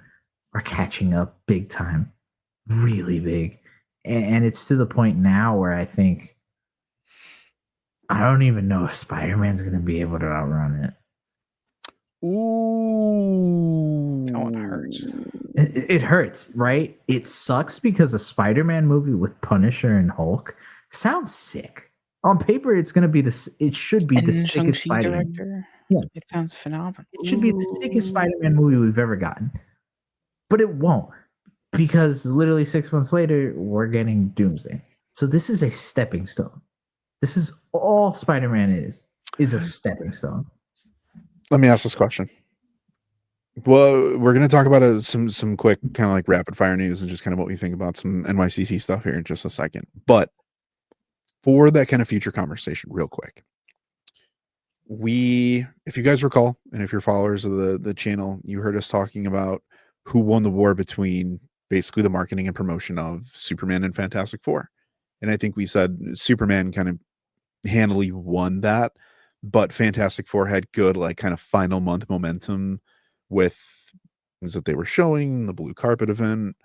are catching up big time. Really big. And it's to the point now where I think I don't even know if Spider-Man's going to be able to outrun it. Ooh. That one hurts. It hurts, right? It sucks because a Spider-Man movie with Punisher and Hulk sounds sick. On paper, it should be the sickest Spider-Man. Director? Yeah. It sounds phenomenal. It should be the sickest Spider-Man movie we've ever gotten. But it won't. because literally 6 months later, we're getting Doomsday. So this is a stepping stone. This is all Spider-Man is a stepping stone. Let me ask this question. Well, we're going to talk about some quick kind of like rapid fire news and just kind of what we think about some NYCC stuff here in just a second. But for that kind of future conversation, real quick, if you guys recall, and if you're followers of the channel, you heard us talking about who won the war between basically the marketing and promotion of Superman and Fantastic Four. And I think we said Superman kind of handily won that, but Fantastic Four had good like kind of final month momentum with things that they were showing, the blue carpet event,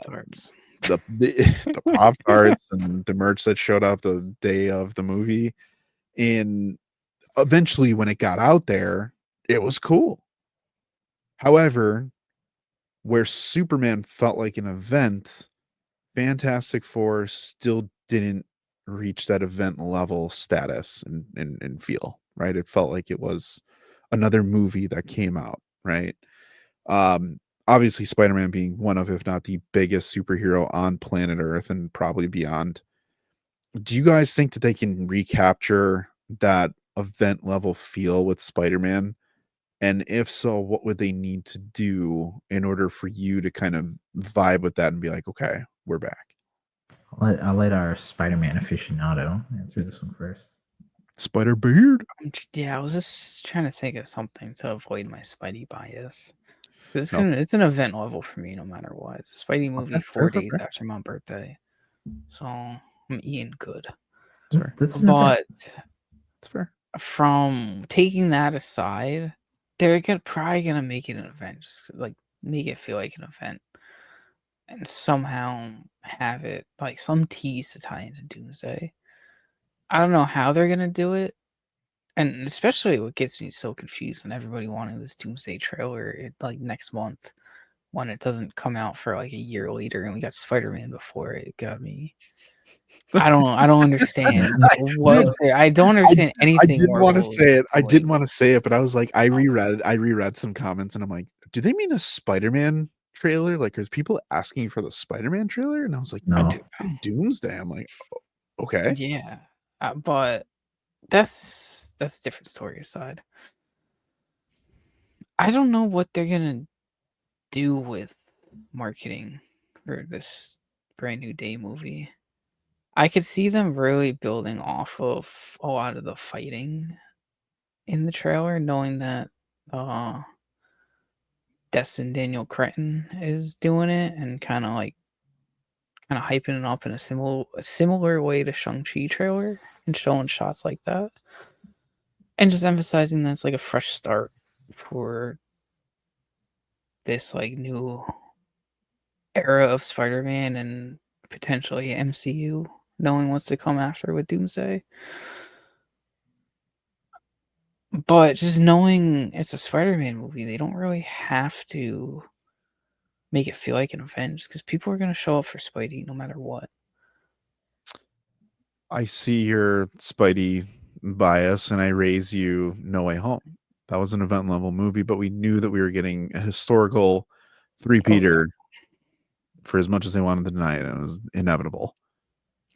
Tarts. the Pop Tarts and the merch that showed up the day of the movie. And eventually when it got out there, it was cool. However, where Superman felt like an event, Fantastic Four still didn't reach that event level status and feel, right? It felt like it was another movie that came out, right? Obviously Spider-Man being one of, if not the biggest superhero on planet Earth and probably beyond. Do you guys think that they can recapture that event level feel with Spider-Man? And if so, what would they need to do in order for you to kind of vibe with that and be like, okay, we're back? I'll let our Spider-Man aficionado answer this one first. Spider Beard. Yeah, I was just trying to think of something to avoid my Spidey bias. It's, No. it's an event level for me, no matter what. It's a Spidey movie Okay, 4 fair, days fair. after my birthday, so I'm eating good. Sorry. That's an event. But It's fair. from taking that aside, they're probably gonna make it an event, just like make it feel like an event, and somehow have it like some tease to tie into Doomsday. I don't know how they're gonna do it, and especially what gets me so confused and everybody wanting this Doomsday trailer like next month when it doesn't come out for like a year later, and we got Spider-Man before it. Got me. I don't understand what I don't understand anything. I didn't want to Marvel say it. I doing. didn't want to say it, but I was like, I reread some comments and I'm like, do they mean a Spider-Man trailer? Like, there's people asking for the Spider-Man trailer? And I was like, No. Doomsday. I'm like, okay. Yeah, but that's a different story aside. I don't know what they're gonna do with marketing for this Brand New Day movie. I could see them really building off of a lot of the fighting in the trailer, knowing that Destin Daniel Cretton is doing it and kind of hyping it up in a similar way to Shang-Chi trailer and showing shots like that. And just emphasizing that it's like a fresh start for this like new era of Spider-Man and potentially MCU, knowing what's to come after with Doomsday. But just knowing it's a Spider-Man movie, they don't really have to make it feel like an event because people are going to show up for Spidey no matter what. I see your Spidey bias and I raise you No Way Home. That was an event level movie, but we knew that we were getting a historical three-peater for as much as they wanted to deny it. It was inevitable.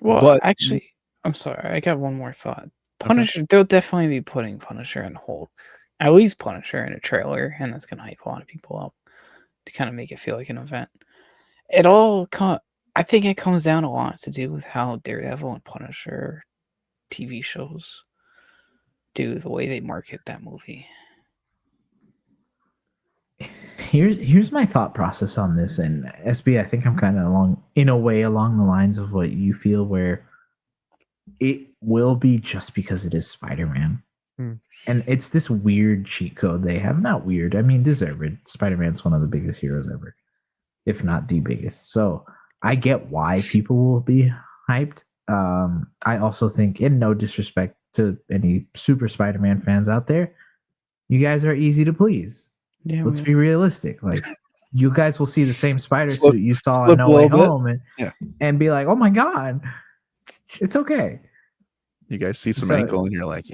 Well, But actually, I'm sorry. I got one more thought. Punisher, they'll definitely be putting Punisher and Hulk, at least Punisher in a trailer, and that's going to hype a lot of people up to kind of make it feel like an event. I think it comes down a lot to do with how Daredevil and Punisher TV shows do the way they market that movie. Here's my thought process on this, and SB, I think I'm kind of along the lines of what you feel, where it will be just because it is Spider-Man. And it's this weird cheat code they have. Not weird, I mean deserved. Spider-Man's one of the biggest heroes ever, if not the biggest. So I get why people will be hyped. I also think, in no disrespect to any super Spider-Man fans out there, you guys are easy to please. Yeah, Let's be realistic. Like, you guys will see the same spider suit you saw in No Way Home and be like, oh my God, it's okay. You guys see some ankle and you're like,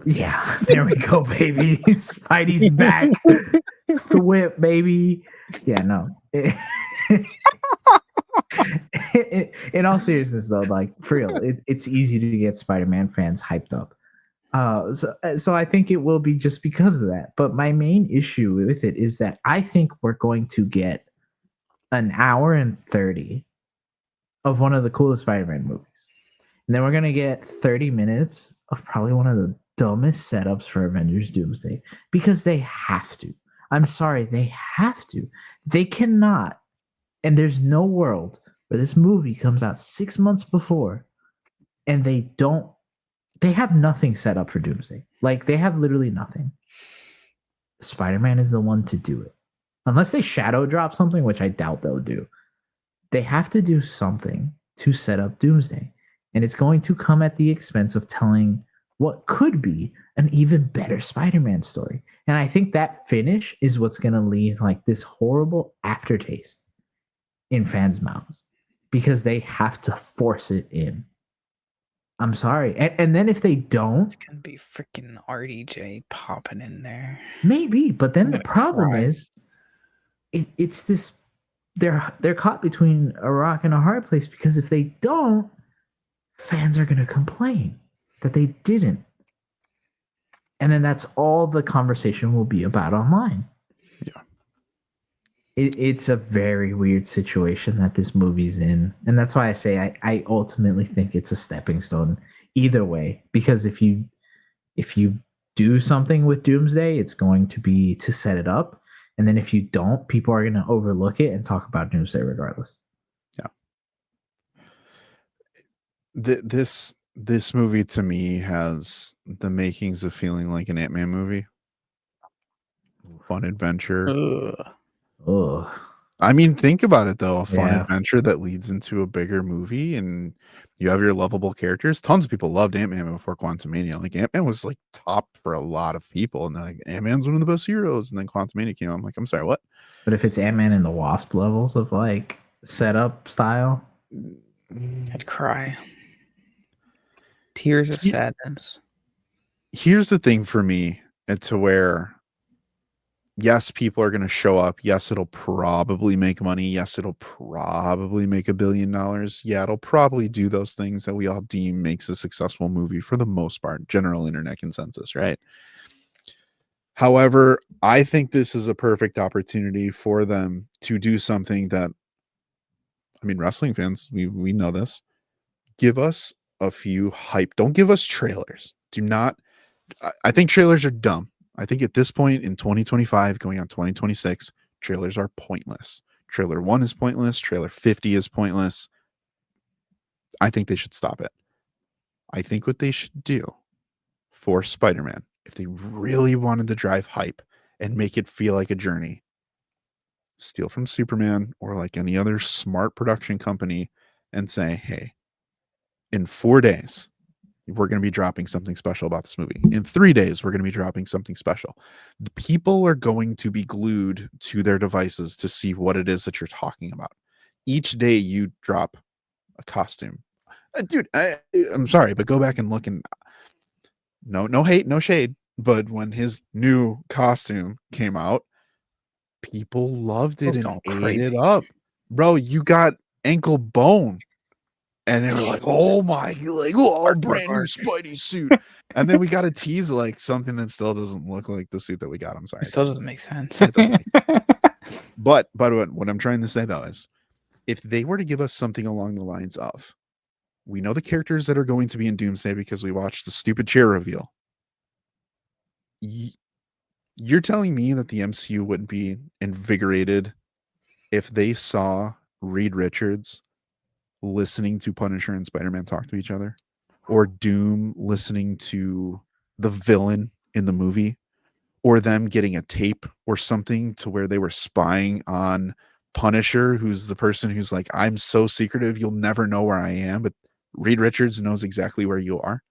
yeah, there we go, baby. Spidey's back. The whip, baby. Yeah, no. In all seriousness, though, like for real, it's easy to get Spider-Man fans hyped up. So I think it will be just because of that. But my main issue with it is that I think we're going to get an hour and 30 of one of the coolest Spider-Man movies. And then we're going to get 30 minutes of probably one of the dumbest setups for Avengers Doomsday because they have to. I'm sorry, they have to. They cannot. And there's no world where this movie comes out 6 months before and they have nothing set up for Doomsday. Like, they have literally nothing. Spider-Man is the one to do it. Unless they shadow drop something, which I doubt they'll do. They have to do something to set up Doomsday. And it's going to come at the expense of telling what could be an even better Spider-Man story. And I think that finish is what's going to leave like this horrible aftertaste in fans' mouths because they have to force it in. I'm sorry. And then if they don't, It's gonna be freaking RDJ popping in there. maybe. But then I'm the gonna problem cry. is it's this they're caught between a rock and a hard place because if they don't, fans are going to complain that they didn't. And then that's all the conversation will be about online. Yeah. It's a very weird situation that this movie's in. And that's why I say I ultimately think it's a stepping stone either way. Because if you do something with Doomsday, it's going to be to set it up. And then if you don't, people are going to overlook it and talk about Doomsday regardless. Yeah. This movie to me has the makings of feeling like an Ant-Man movie. Fun adventure. Ugh. Oh, I mean, think about it though. A fun Yeah. adventure that leads into a bigger movie, and you have your lovable characters. Tons of people loved Ant-Man before Quantumania. Like Ant-Man was like top for a lot of people, and they're like Ant-Man's one of the best heroes. And then Quantumania came out. I'm like, I'm sorry, what? but if it's Ant-Man and the Wasp levels of like setup style, I'd cry. Tears of Yeah. sadness. Here's the thing for me, to where yes, people are going to show up. Yes, it'll probably make money. Yes, it'll probably make $1 billion. Yeah, it'll probably do those things that we all deem makes a successful movie for the most part, general internet consensus, right? However, I think this is a perfect opportunity for them to do something that, I mean, wrestling fans, we know this. Give us a few hype. Don't give us trailers. Do not. I think trailers are dumb. I think at this point in 2025, going on 2026, trailers are pointless. Trailer 1 is pointless. Trailer 50 is pointless. I think they should stop it. I think what they should do for Spider-Man, if they really wanted to drive hype and make it feel like a journey, steal from Superman or like any other smart production company and say, hey, in 4 days, we're going to be dropping something special about this movie. In 3 days, we're going to be dropping something special. The people are going to be glued to their devices to see what it is that you're talking about. Each day you drop a costume. Dude, I'm sorry, but go back and look, and no hate, no shade, but when his new costume came out, people loved it People's and going ate crazy. it up. Bro, you got ankle bone. And they were like, oh my, like, oh, brand new Spidey suit. And then we got a tease like something that still doesn't look like the suit that we got. I'm sorry. It still doesn't make sense. It doesn't make But what I'm trying to say though is if they were to give us something along the lines of, we know the characters that are going to be in Doomsday because we watched the stupid chair reveal. You're telling me that the MCU wouldn't be invigorated if they saw Reed Richards listening to Punisher and Spider-Man talk to each other, or Doom listening to the villain in the movie, or them getting a tape or something to where they were spying on Punisher, who's the person who's like, I'm so secretive, you'll never know where I am, but Reed Richards knows exactly where you are.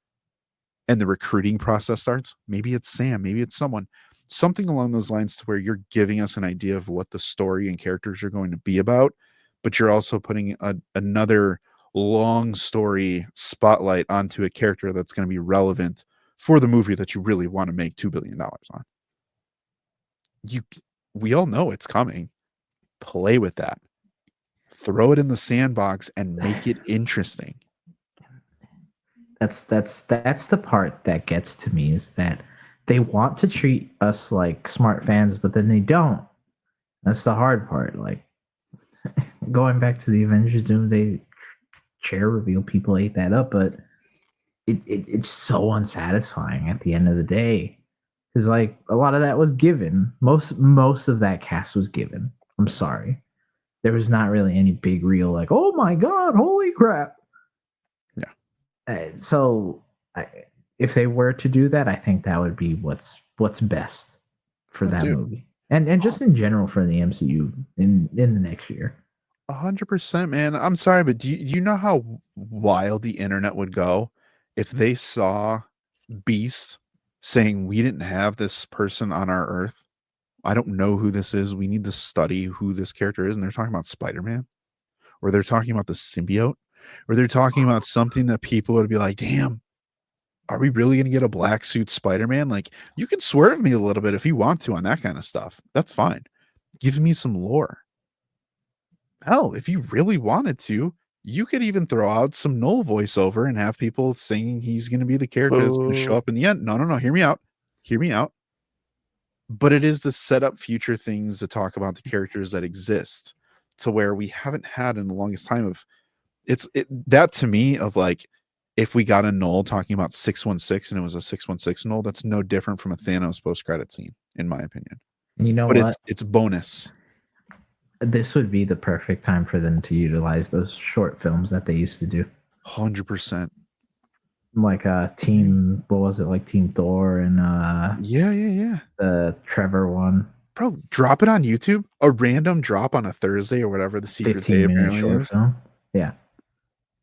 And the recruiting process starts. Maybe it's Sam, maybe it's something along those lines to where you're giving us an idea of what the story and characters are going to be about, but you're also putting another long story spotlight onto a character that's going to be relevant for the movie that you really want to make $2 billion on. We all know it's coming. Play with that. throw it in the sandbox and make it interesting. That's the part that gets to me, is that they want to treat us like smart fans, but then they don't. That's the hard part. Like, going back to the Avengers Doomsday chair reveal, people ate that up, but it's so unsatisfying at the end of the day, because like a lot of that was given. Most of that cast was given. I'm sorry, there was not really any big real like, oh my god, holy crap. So if they were to do that, I think that would be what's best for that movie, and just in general for the MCU in the next year. 100%, man. I'm sorry, but do you know how wild the internet would go if they saw Beast saying, we didn't have this person on our Earth? I don't know who this is. We need to study who this character is. And they're talking about Spider-Man, or they're talking about the symbiote, or they're talking about something that people would be like, damn, are we really going to get a black suit Spider-Man? Like, you can swerve me a little bit if you want to on that kind of stuff. That's fine. Give me some lore. Hell, if you really wanted to, you could even throw out some null voiceover and have people saying he's going to be the character that's going to show up in the end. No. Hear me out. Hear me out. But it is to set up future things to talk about the characters that exist, to where we haven't had in the longest time of that to me of like, if we got a null talking about 616 and it was a 616 null, that's no different from a Thanos post-credit scene, in my opinion. And you know but what? It's bonus. This would be the perfect time for them to utilize those short films that they used to do. 100%. Like Team, what was it, like Team Thor and yeah, the Trevor one. Bro, drop it on YouTube. A random drop on a Thursday or whatever the secret day apparently short is. Film. Yeah.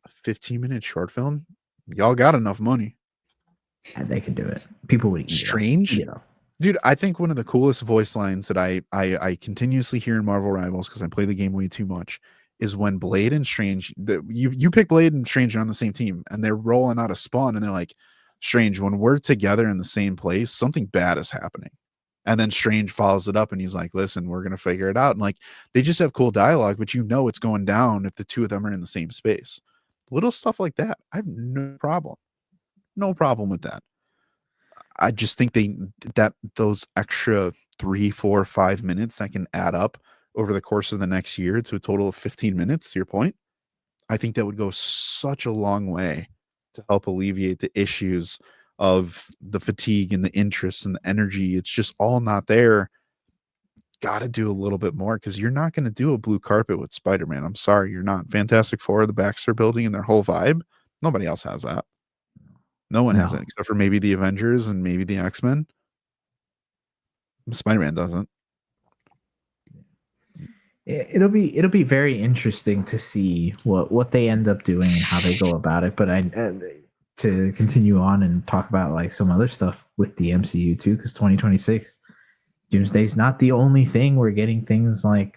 A 15-minute short film. Y'all got enough money. And they could do it. People would eat Strange. it. Dude, I think one of the coolest voice lines that I continuously hear in Marvel Rivals, because I play the game way too much, is when Blade and Strange, you pick Blade and Strange on the same team, and they're rolling out a spawn, and they're like, Strange, when we're together in the same place, something bad is happening. And then Strange follows it up, and he's like, listen, we're going to figure it out. And like, they just have cool dialogue, but you know it's going down if the two of them are in the same space. Little stuff like that. I have no problem. No problem with that. I just think those extra 3, 4, 5 minutes that can add up over the course of the next year to a total of 15 minutes, to your point, I think that would go such a long way to help alleviate the issues of the fatigue and the interest and the energy. It's just all not there. Got to do a little bit more, because you're not going to do a blue carpet with Spider-Man. I'm sorry, you're not. Fantastic Four, the Baxter Building, and their whole vibe. Nobody else has that. No one has it except for maybe the Avengers and maybe the X-Men. Spider-Man doesn't. It'll be very interesting to see what they end up doing and how they go about it. But to continue on and talk about like some other stuff with the MCU too, because 2026 Doomsday's not the only thing. We're getting things like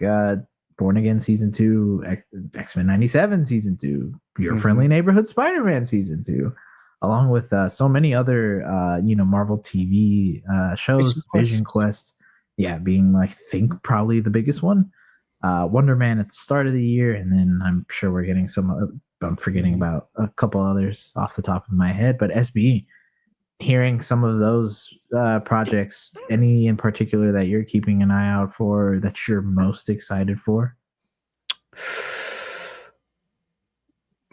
Born Again Season 2, X-Men 97 Season 2, Your Friendly Neighborhood Spider-Man Season 2, along with so many other Marvel TV shows. Vision Quest, being I think probably the biggest one. Wonder Man at the start of the year, and then I'm sure we're getting some. I'm forgetting about a couple others off the top of my head, but SB. Hearing some of those projects, any in particular that you're keeping an eye out for, that you're most excited for?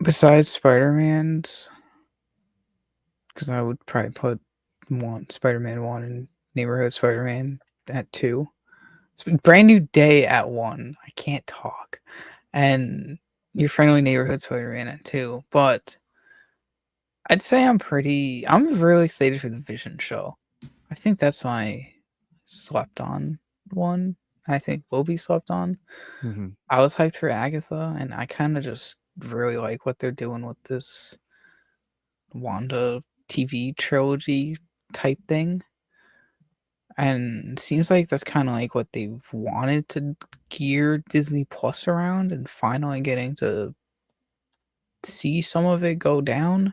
Besides Spider-Man's, because I would probably put Spider-Man 1 and Neighborhood Spider-Man at 2. It's been Brand New Day at 1. I can't talk. And Your Friendly Neighborhood Spider-Man at 2. But I'd say I'm really excited for the Vision show. I think that's my slept on one. I think will be slept on. Mm-hmm. I was hyped for Agatha, and I kind of just really like what they're doing with this Wanda TV trilogy type thing. And it seems like that's kind of like what they've wanted to gear Disney Plus around, and finally getting to see some of it go down.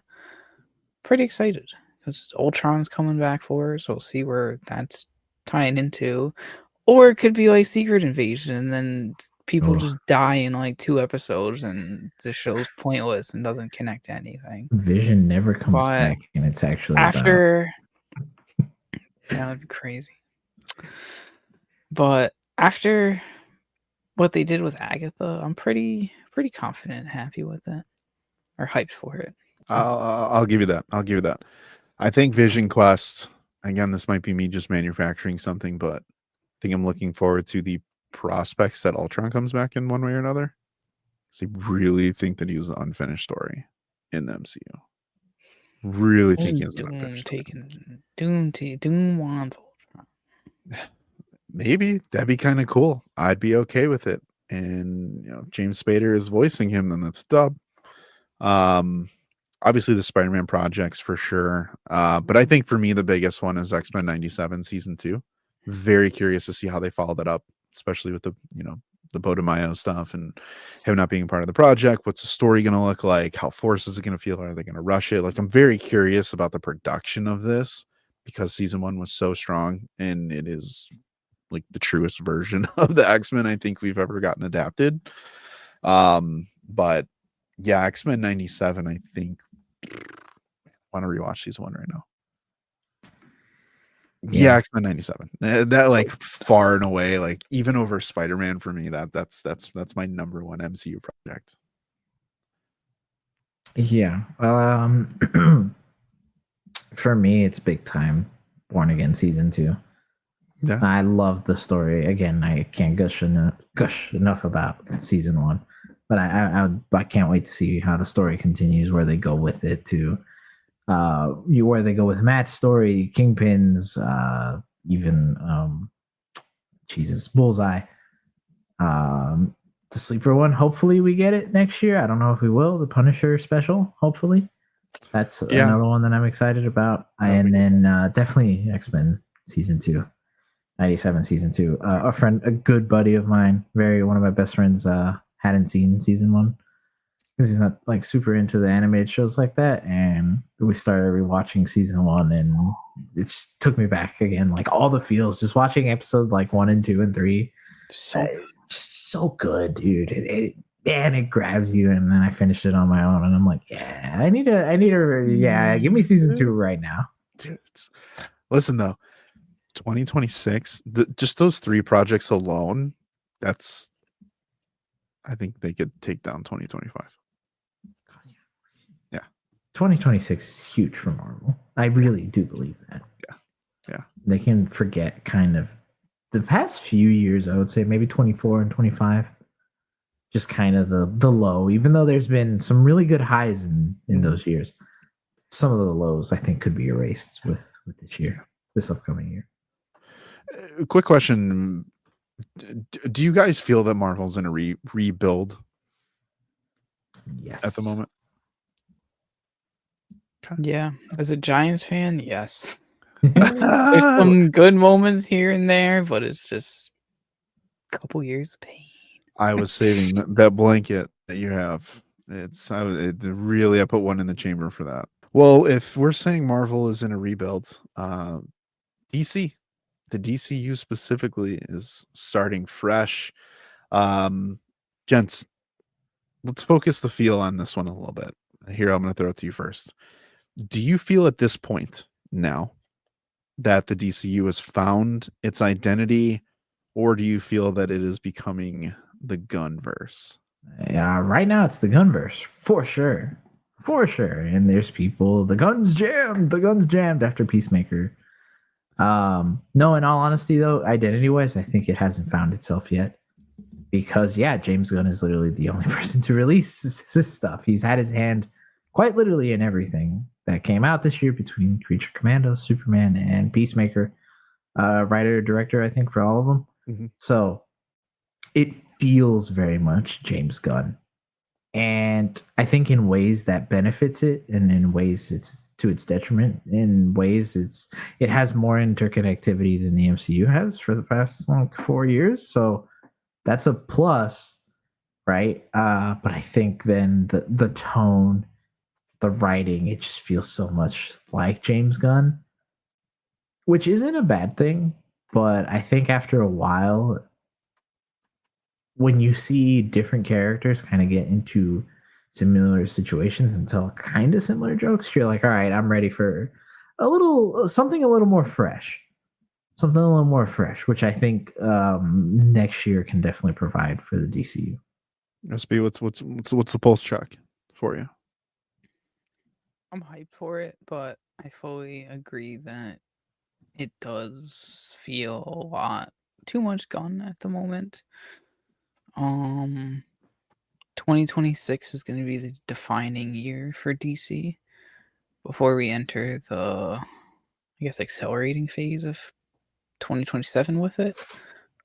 Pretty excited, because Ultron's coming back for us. So we'll see where that's tying into. Or it could be like Secret Invasion, and then people Ugh. just die in like 2 episodes, and the show's pointless and doesn't connect to anything. Vision never comes But back, and it's actually about After that would be crazy. But after what they did with Agatha, I'm pretty confident and happy with it, or hyped for it. I'll give you that. I'll give you that. I think Vision Quest, again, this might be me just manufacturing something, but I think I'm looking forward to the prospects that Ultron comes back in one way or another. So I really think that he was an unfinished story in the MCU. Really think he has an unfinished story. Doom wants Ultron. Maybe that'd be kind of cool. I'd be okay with it. And James Spader is voicing him, then that's a dub. Obviously the Spider-Man projects for sure. But I think for me the biggest one is X-Men 97 season 2. Very curious to see how they follow that up, especially with the the Bodemayo stuff and him not being part of the project. What's the story going to look like? How Force is it going to feel? Are they going to rush it? Like, I'm very curious about the production of this because season 1 was so strong, and it is like the truest version of the X-Men I think we've ever gotten adapted. But yeah, X-Men 97, I think I want to rewatch season 1 right now. Yeah, X-Men 97. That like far and away, like even over Spider-Man for me, that's my number one MCU project. Yeah. For me, it's big time. Born Again season 2. Yeah. I love the story. Again, I can't gush enough about season 1, but I can't wait to see how the story continues, where they go with it to where they go with Matt's story, Kingpin's, even Bullseye. The sleeper one, hopefully we get it next year. I don't know if we will. The Punisher special, hopefully. That's another one that I'm excited about. And then definitely X-Men season 2. 97 season 2. A good buddy of mine, one of my best friends, hadn't seen season 1 because he's not like super into the animated shows like that, and we started rewatching season 1, and it just took me back again, like all the feels, just watching episodes like 1 and 2 and 3. So good, dude. It grabs you, and then I finished it on my own, and I'm like, yeah, I need to give me season 2 right now, dude. Listen though, 2026, just those 3 projects alone, I think they could take down 2025. Yeah. 2026 is huge for Marvel. I really do believe that. Yeah. They can forget kind of the past few years, I would say maybe 24 and 25. Just kind of the low, even though there's been some really good highs in those years. Some of the lows I think could be erased with this upcoming year. Quick question. Do you guys feel that Marvel's in a rebuild? Yes. At the moment? Okay. Yeah. As a Giants fan, yes. There's some good moments here and there, but it's just a couple years of pain. I was saving that blanket that you have. I put one in the chamber for that. Well, if we're saying Marvel is in a rebuild, DC, the DCU specifically, is starting fresh. Gents, let's focus the feel on this one a little bit. Here, I'm going to throw it to you first. Do you feel at this point now that the DCU has found its identity, or do you feel that it is becoming the Gunverse? Yeah, right now it's the Gunverse for sure. And there's people, the guns jammed after Peacemaker. No, in all honesty though, identity wise, I think it hasn't found itself yet, because James Gunn is literally the only person to release this stuff. He's had his hand quite literally in everything that came out this year, between Creature Commando, Superman, and Peacemaker. Writer, director, I think, for all of them. Mm-hmm. So it feels very much James Gunn. And I think in ways that benefits it, and in ways it's to its detriment. In ways it has more interconnectivity than the MCU has for the past 4 years. So that's a plus, right? But I think then the tone, the writing, it just feels so much like James Gunn, which isn't a bad thing. But I think after a while, when you see different characters kind of get into similar situations and tell kind of similar jokes, you're like, all right, I'm ready for something a little more fresh. Something a little more fresh, which I think next year can definitely provide for the DCU. SB, what's the pulse check for you? I'm hyped for it, but I fully agree that it does feel a lot too much Gunn at the moment. 2026 is going to be the defining year for DC before we enter the, I guess, accelerating phase of 2027 with it,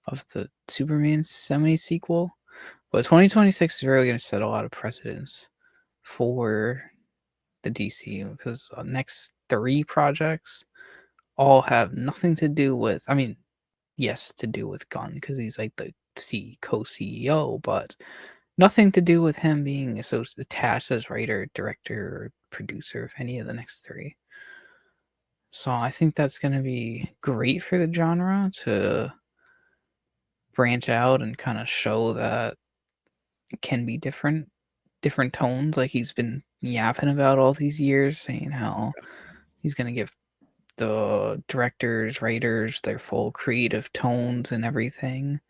of the Superman semi sequel. But 2026 is really going to set a lot of precedents for the DCU because the next 3 projects all have nothing to do with, I mean, yes, to do with Gunn because he's like the co-CEO, but nothing to do with him being attached as writer, director, or producer of any of the next 3. So I think that's going to be great for the genre to branch out and kind of show that it can be different tones, like he's been yapping about all these years, saying how he's going to give the directors, writers their full creative tones and everything.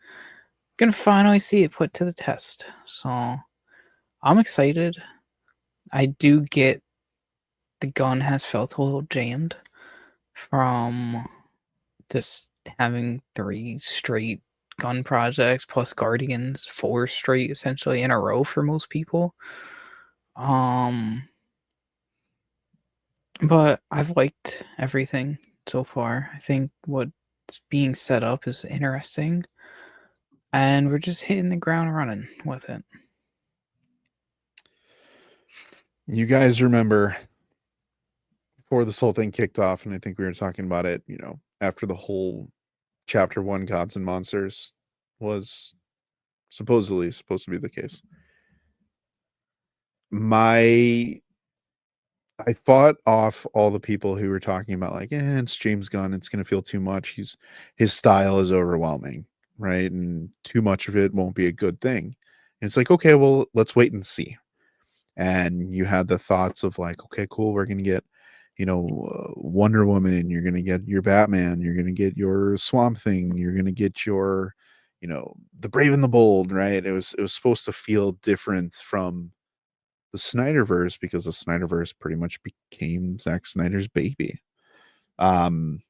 Gonna finally see it put to the test. So I'm excited. I do get the Gun has felt a little jammed from just having 3 straight Gun projects plus Guardians, 4 straight essentially in a row for most people. But I've liked everything so far. I think what's being set up is interesting, and we're just hitting the ground running with it. You guys remember before this whole thing kicked off, and I think we were talking about it, after the whole chapter 1 Gods and Monsters was supposedly supposed to be the case. I fought off all the people who were talking about like, it's James Gunn, it's going to feel too much. His style is overwhelming, right? And too much of it won't be a good thing. And it's like, okay, well, let's wait and see. And you had the thoughts of like, okay, cool, we're going to get, Wonder Woman, you're going to get your Batman, you're going to get your Swamp Thing, you're going to get your, the Brave and the Bold, right? It was supposed to feel different from the Snyderverse because the Snyderverse pretty much became Zack Snyder's baby. And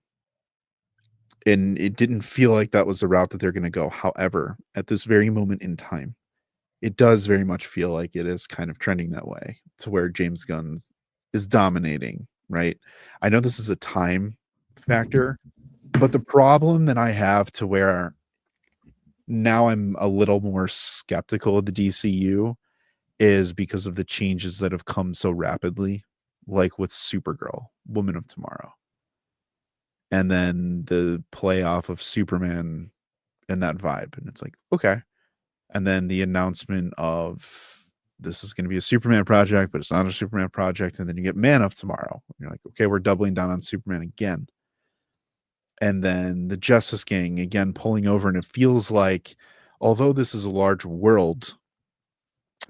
it didn't feel like that was the route that they're going to go. However, at this very moment in time, it does very much feel like it is kind of trending that way to where James Gunn is dominating, right? I know this is a time factor, but the problem that I have to where now I'm a little more skeptical of the DCU is because of the changes that have come so rapidly, like with Supergirl, Woman of Tomorrow, and then the playoff of Superman and that vibe. And it's like, okay. And then the announcement of this is going to be a Superman project, but it's not a Superman project. And then you get Man of Tomorrow. And you're like, okay, we're doubling down on Superman again. And then the Justice Gang again pulling over. And it feels like, although this is a large world,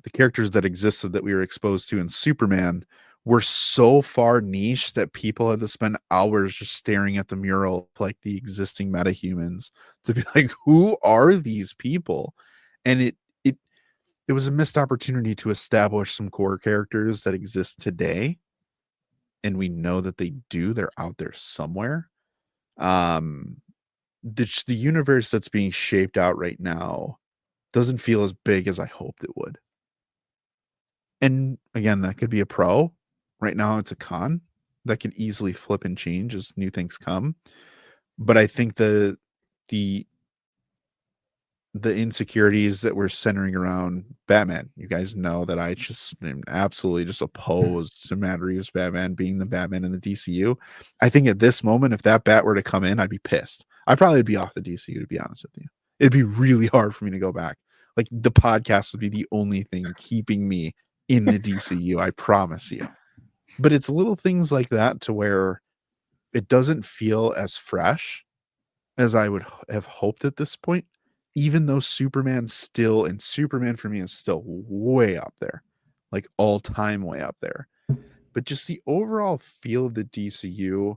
the characters that existed that we were exposed to in Superman were so far niche that people had to spend hours just staring at the mural like the existing metahumans to be like, who are these people? And it was a missed opportunity to establish some core characters that exist today. And we know that they do, they're out there somewhere. The universe that's being shaped out right now doesn't feel as big as I hoped it would. And again, that could be a pro. Right now, it's a con that can easily flip and change as new things come. But I think the insecurities that we're centering around Batman, you guys know that I just am absolutely just opposed to Matt Reeves' Batman being the Batman in the DCU. I think at this moment, if that Bat were to come in, I'd be pissed. I'd probably be off the DCU, to be honest with you. It'd be really hard for me to go back. Like the podcast would be the only thing keeping me in the DCU, I promise you. But it's little things like that to where it doesn't feel as fresh as I would have hoped at this point. even though Superman for me is still way up there, like all time way up there. But just the overall feel of the DCU,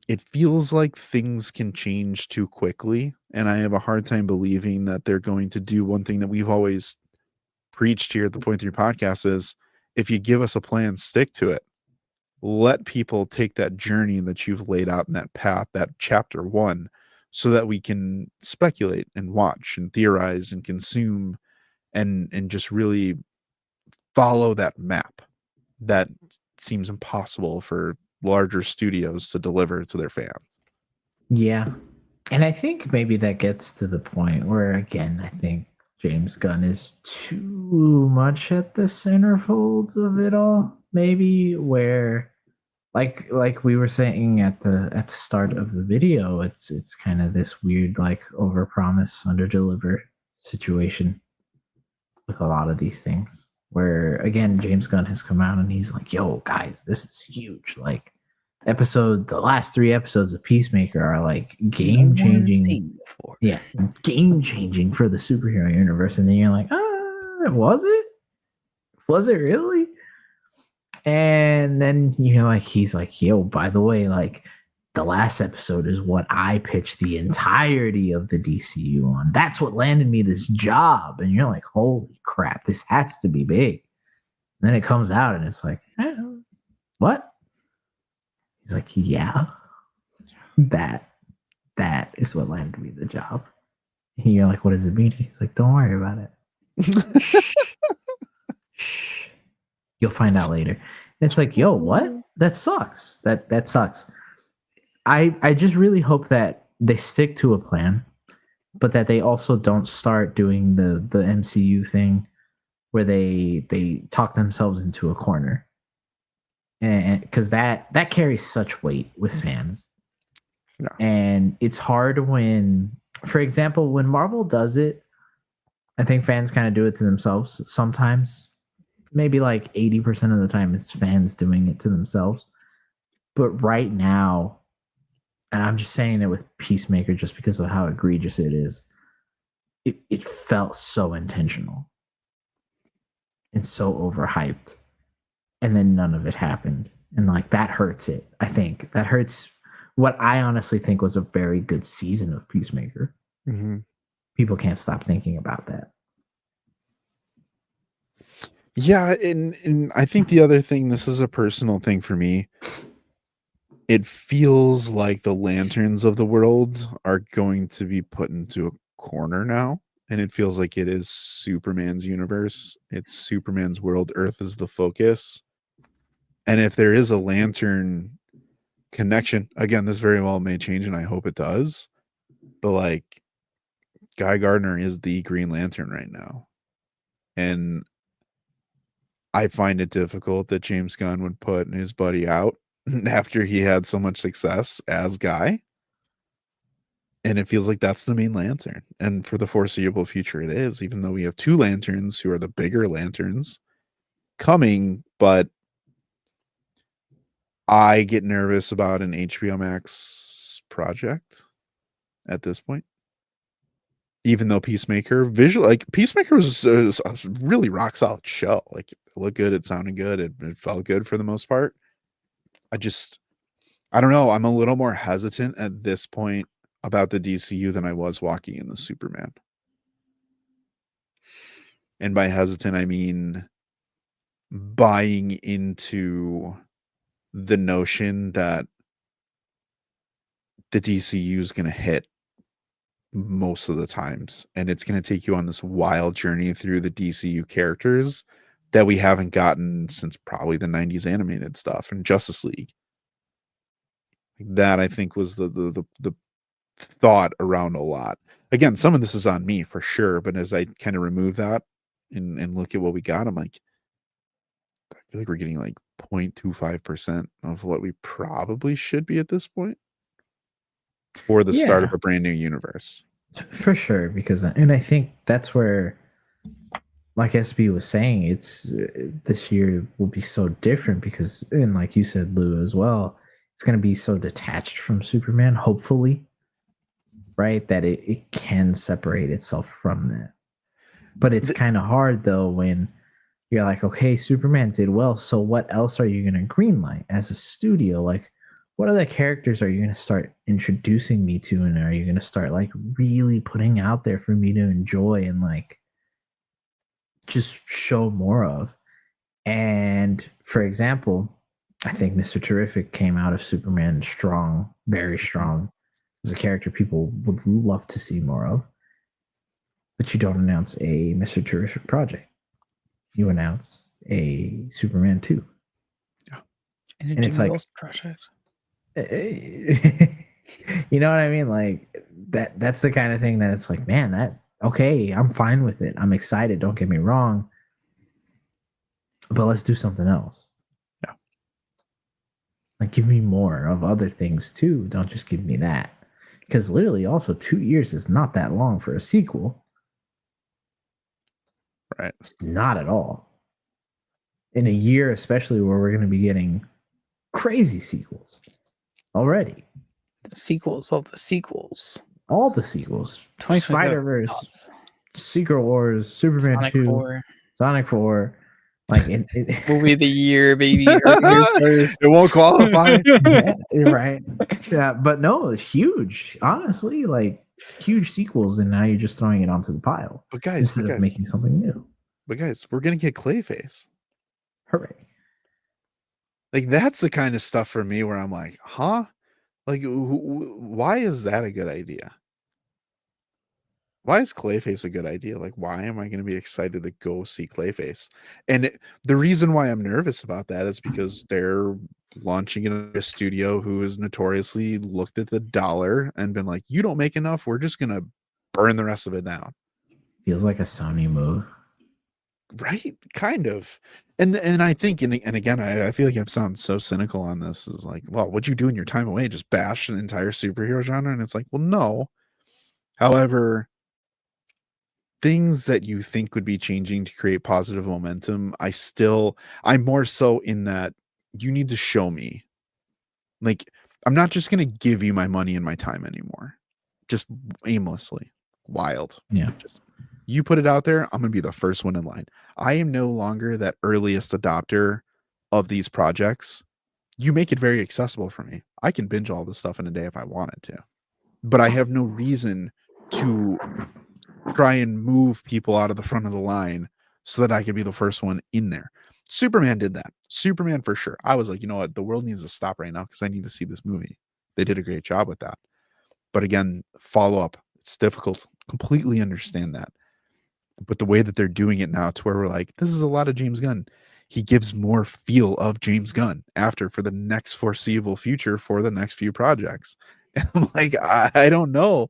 it feels like things can change too quickly. And I have a hard time believing that they're going to do one thing that we've always preached here at the Point 3 podcast is if you give us a plan, stick to it. Let people take that journey that you've laid out in that path, that chapter 1, so that we can speculate and watch and theorize and consume and just really follow that map that seems impossible for larger studios to deliver to their fans. Yeah. And I think maybe that gets to the point where, again, I think James Gunn is too much at the centerfolds of it all. Maybe where, like we were saying at the start of the video, it's kind of this weird like overpromise, underdeliver situation with a lot of these things. Where again, James Gunn has come out and he's like, "Yo, guys, this is huge! Like, the last 3 episodes of Peacemaker are like game changing. Yeah, game changing for the superhero universe." And then you're like, was it? Was it really? And then you're like, he's like, "Yo, by the way, like the last episode is what I pitched the entirety of the DCU on. That's what landed me this job." And you're like, "Holy crap, this has to be big." And then it comes out and it's like, what? He's like, "Yeah, that is what landed me the job." And you're like, "What does it mean?" He's like, "Don't worry about it. Shh. You'll find out later." And it's like, yo, what? That sucks. That sucks. I just really hope that they stick to a plan, but that they also don't start doing the MCU thing where they talk themselves into a corner. And because that carries such weight with fans. No. And it's hard when, for example, when Marvel does it, I think fans kind of do it to themselves sometimes. Maybe like 80% of the time it's fans doing it to themselves. But right now, and I'm just saying it with Peacemaker just because of how egregious it is, it felt so intentional and so overhyped. And then none of it happened. And like that hurts it. I think that hurts what I honestly think was a very good season of Peacemaker. Mm-hmm. People can't stop thinking about that. Yeah, and I think the other thing, this is a personal thing for me. It feels like the Lanterns of the world are going to be put into a corner now. And it feels like it is Superman's universe. It's Superman's world. Earth is the focus. And if there is a Lantern connection, again, this very well may change, and I hope it does. But like, Guy Gardner is the Green Lantern right now. And I find it difficult that James Gunn would put his buddy out after he had so much success as Guy. And it feels like that's the main Lantern. And for the foreseeable future, it is, even though we have 2 Lanterns who are the bigger Lanterns coming. But I get nervous about an HBO Max project at this point. Even though Peacemaker Peacemaker was a really rock solid show. Like, it looked good, it sounded good, it felt good for the most part. I don't know. I'm a little more hesitant at this point about the DCU than I was walking in the Superman. And by hesitant, I mean buying into the notion that the DCU is going to hit most of the times, and it's going to take you on this wild journey through the DCU characters that we haven't gotten since probably the 90s animated stuff and Justice League. That, I think, was the thought around a lot. Again, some of this is on me for sure, but as I kind of remove that and look at what we got, I'm like, I feel like we're getting like 0.25% of what we probably should be at this point for the start of a brand new universe. For sure, because, and I think that's where, like SB was saying, it's this year will be so different because, and like you said, Lou, as well, it's going to be so detached from Superman, hopefully, right? That it can separate itself from that. But it's kind of hard though when you're like, okay, Superman did well. So what else are you going to greenlight as a studio? Like, what other characters are you going to start introducing me to? And are you going to start like really putting out there for me to enjoy and like just show more of? And for example, I think Mr. Terrific came out of Superman strong, very strong, as a character people would love to see more of. But you don't announce a Mr. Terrific project. You announce a Superman 2. Yeah. And it's Jimmy like Olsen project. You know what I mean? Like that's the kind of thing that it's like, man, that okay, I'm fine with it. I'm excited, don't get me wrong. But let's do something else. Yeah. Like give me more of other things too. Don't just give me that. Because literally also 2 years is not that long for a sequel. Right. It's not at all. In a year, especially where we're going to be getting crazy sequels already. The sequels of the sequels. All the sequels. 2027 Spider-Verse, nuts. Secret Wars, Superman Sonic 2, 4. Sonic 4. Like Movie of the year, baby. It It won't qualify. yeah, right. Yeah, but no, it's huge. Honestly, like huge sequels, and now you're just throwing it onto the pile But guys, instead of making something new. we're gonna get Clayface. Hooray! Like that's the kind of stuff for me where I'm like, huh? Like, why is that a good idea? Why is Clayface a good idea? Like, why am I going to be excited to go see Clayface? And the reason why I'm nervous about that is because they're launching in a studio who has notoriously looked at the dollar and been like, you don't make enough, we're just going to burn the rest of it down. Feels like a Sony move. Right? Kind of. And I think, and again, I feel like I've sounded so cynical on this, is like, well, what'd you do in your time away? Just bash an entire superhero genre? And it's like, well, no. However, things that you think would be changing to create positive momentum, I'm more so in that you need to show me. Like, I'm not just going to give you my money and my time anymore. Just aimlessly. Wild. Yeah. Just, you put it out there, I'm going to be the first one in line. I am no longer that earliest adopter of these projects. You make it very accessible for me. I can binge all this stuff in a day if I wanted to. But I have no reason to try and move people out of the front of the line so that I could be the first one in there. Superman did that. Superman for sure. I was like, you know what? The world needs to stop right now because I need to see this movie. They did a great job with that. But again, follow up. It's difficult. Completely understand that. But the way that they're doing it now to where we're like, this is a lot of James Gunn. He gives more feel of James Gunn for the next foreseeable future for the next few projects. And I'm like, I don't know.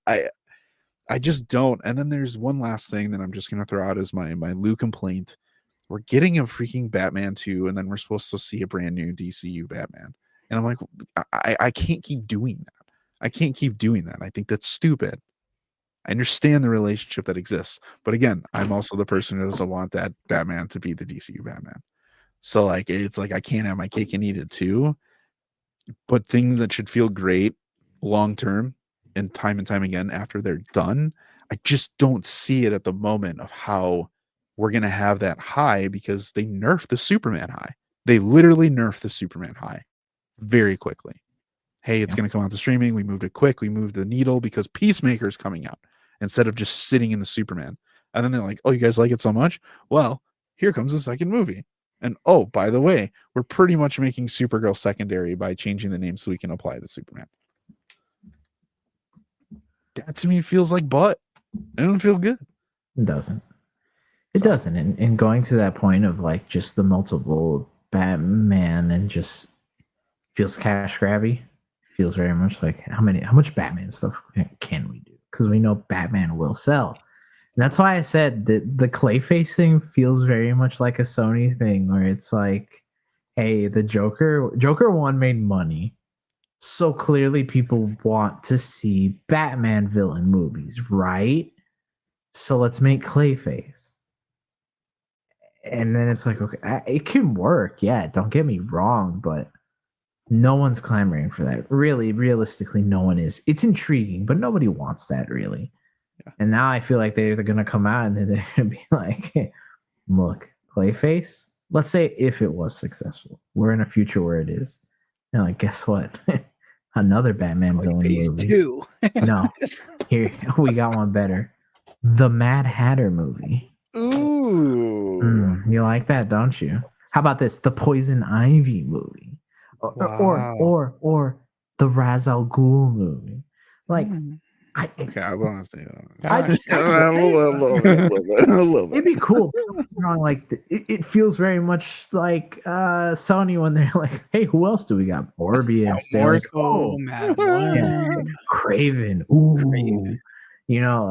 I just don't. And then there's one last thing that I'm just going to throw out as my Lou complaint. We're getting a freaking Batman 2, and then we're supposed to see a brand new DCU Batman. And I'm like, I can't keep doing that. I can't keep doing that. I think that's stupid. I understand the relationship that exists. But again, I'm also the person who doesn't want that Batman to be the DCU Batman. So like, it's like I can't have my cake and eat it too. But things that should feel great long term and time again after they're done, I just don't see it at the moment of how we're going to have that high because they nerfed the Superman high. They literally nerfed the Superman high very quickly. Hey, it's going to come out to streaming. We moved it quick. We moved the needle because Peacemaker is coming out instead of just sitting in the Superman. And then they're like, oh, you guys like it so much? Well, here comes the second movie. And oh, by the way, we're pretty much making Supergirl secondary by changing the name so we can apply the Superman. That to me feels like butt. It don't feel good. It doesn't. It doesn't. And going to that point of like just the multiple Batman and just feels cash grabby. Feels very much like how much Batman stuff can we do? Because we know Batman will sell. And that's why I said that the Clayface thing feels very much like a Sony thing where it's like, hey, the Joker 1 made money. So clearly people want to see Batman villain movies, right? So let's make Clayface. And then it's like, okay, it can work. Yeah, don't get me wrong, but No one's clamoring for that. Really, realistically, no one is. It's intriguing, but nobody wants that really. Yeah. And now I feel like they're going to come out and they're going to be like, hey, look, Clayface, let's say if it was successful, we're in a future where it is. And like, guess what? Another Batman villain Phase movie. 2. No, here we got one better. The Mad Hatter movie. Ooh. You like that, don't you? How about this? The Poison Ivy movie. Wow. Or the Ra's al Ghul movie. Like, Okay, I want to say that. I just a little bit. A little bit. it'd be cool. Don't get me wrong, like it feels very much like Sony when they're like, "Hey, who else do we got? Morbius." They're like, "Oh, yeah, Craven." Ooh, Craven. you know,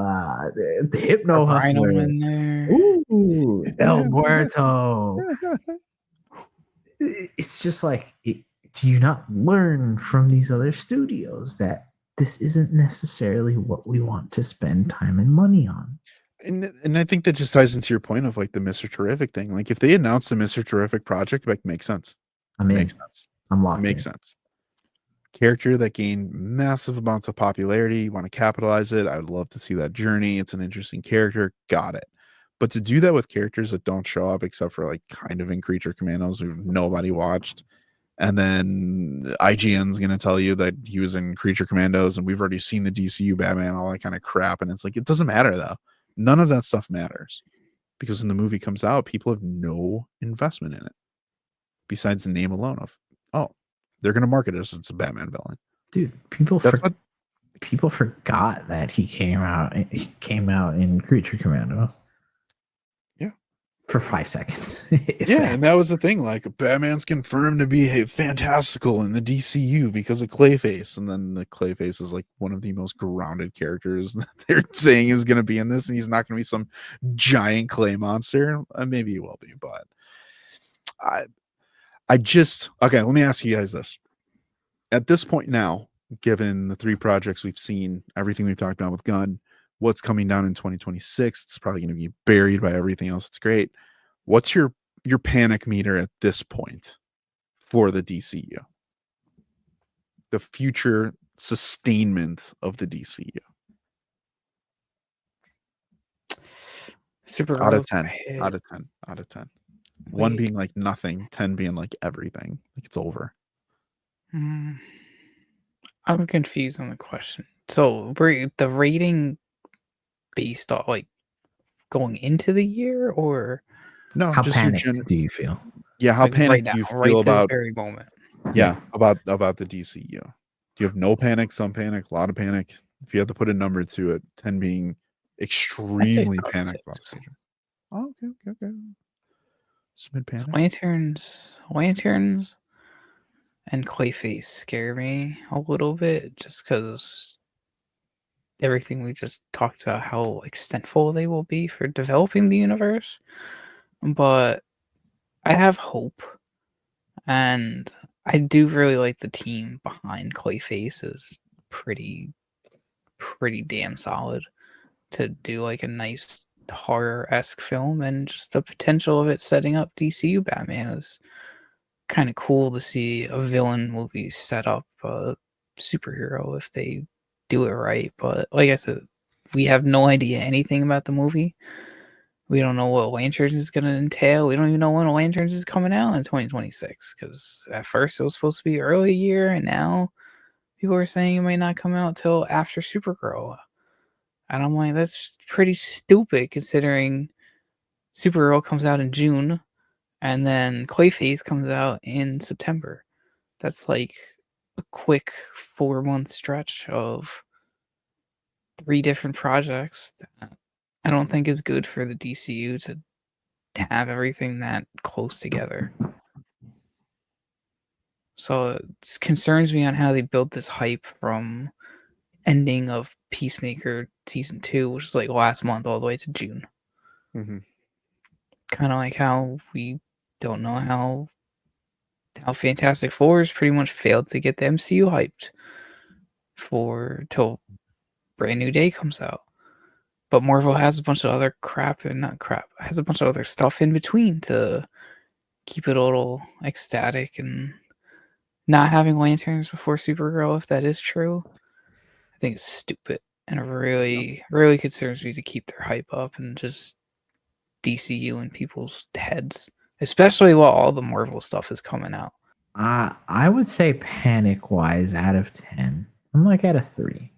the Hypno Rhino Hustler. in there. Ooh, El Muerto. It's just like, do you not learn from these other studios that this isn't necessarily what we want to spend time and money on? And I think that just ties into your point of like the Mr. Terrific thing. Like if they announced the Mr. Terrific project, like makes sense. I mean, Makes sense. I'm locked Makes in. sense. Character that gained massive amounts of popularity. You want to capitalize it. I would love to see that journey. It's an interesting character. Got it. But to do that with characters that don't show up except for like kind of in Creature Commandos who nobody watched, and then IGN's gonna tell you that he was in Creature Commandos and we've already seen the DCU Batman, all that kind of crap, and it's like it doesn't matter though. None of that stuff matters because when the movie comes out, people have no investment in it besides the name alone of, oh, they're gonna market it as it's a Batman villain. Dude, people forgot that he came out in Creature Commandos. Yeah. For 5 seconds. Yeah, and that was the thing. Like Batman's confirmed to be fantastical in the DCU because of Clayface, and then the Clayface is like one of the most grounded characters that they're saying is going to be in this, and he's not going to be some giant clay monster. Maybe he will be, but I just okay. Let me ask you guys this: at this point now, given the 3 projects we've seen, everything we've talked about with Gunn, what's coming down in 2026, it's probably going to be buried by everything else. It's great. What's your panic meter at this point for the DCU? The future sustainment of the DCU. Super Out of 10. Out of 10. Out of 10. 1 being like nothing, 10 being like everything. Like it's over. I'm confused on the question. So the rating based on like going into the year, or no? How just panicked do you feel? Yeah, how like panicked do you feel about this very moment? Yeah, about the DCU? Do you have no panic, some panic, a lot of panic? If you had to put a number to it, 10 being extremely panicked about the future. Oh, okay. Mid panic. Lanterns, and Clayface scare me a little bit, just because everything we just talked about, how extentful they will be for developing the universe. But I have hope, and I do really like the team behind Clayface is pretty damn solid to do like a nice horror-esque film, and just the potential of it setting up DCU Batman is kind of cool to see a villain movie set up a superhero if they do it right. But like I said, we have no idea anything about the movie. We don't know what Lanterns is going to entail. We don't even know when Lanterns is coming out in 2026, because at first it was supposed to be early year, and now people are saying it might not come out till after Supergirl. And I'm like, that's pretty stupid considering Supergirl comes out in June and then Clayface comes out in September. That's like a quick 4-month stretch of 3 different projects that I don't think is good for the DCU to have everything that close together. So it concerns me on how they built this hype from ending of Peacemaker season 2, which is like last month, all the way to June. Mm-hmm. Kind of like how we don't know how Fantastic Four has pretty much failed to get the MCU hyped till Brand New Day comes out. But Marvel has a bunch of other has a bunch of other stuff in between to keep it a little ecstatic and not having lanterns before Supergirl, if that is true, I think it's stupid. And it really, really concerns me to keep their hype up and just DCU in people's heads, especially while all the Marvel stuff is coming out. I would say panic wise, out of 10, I'm like at a 3.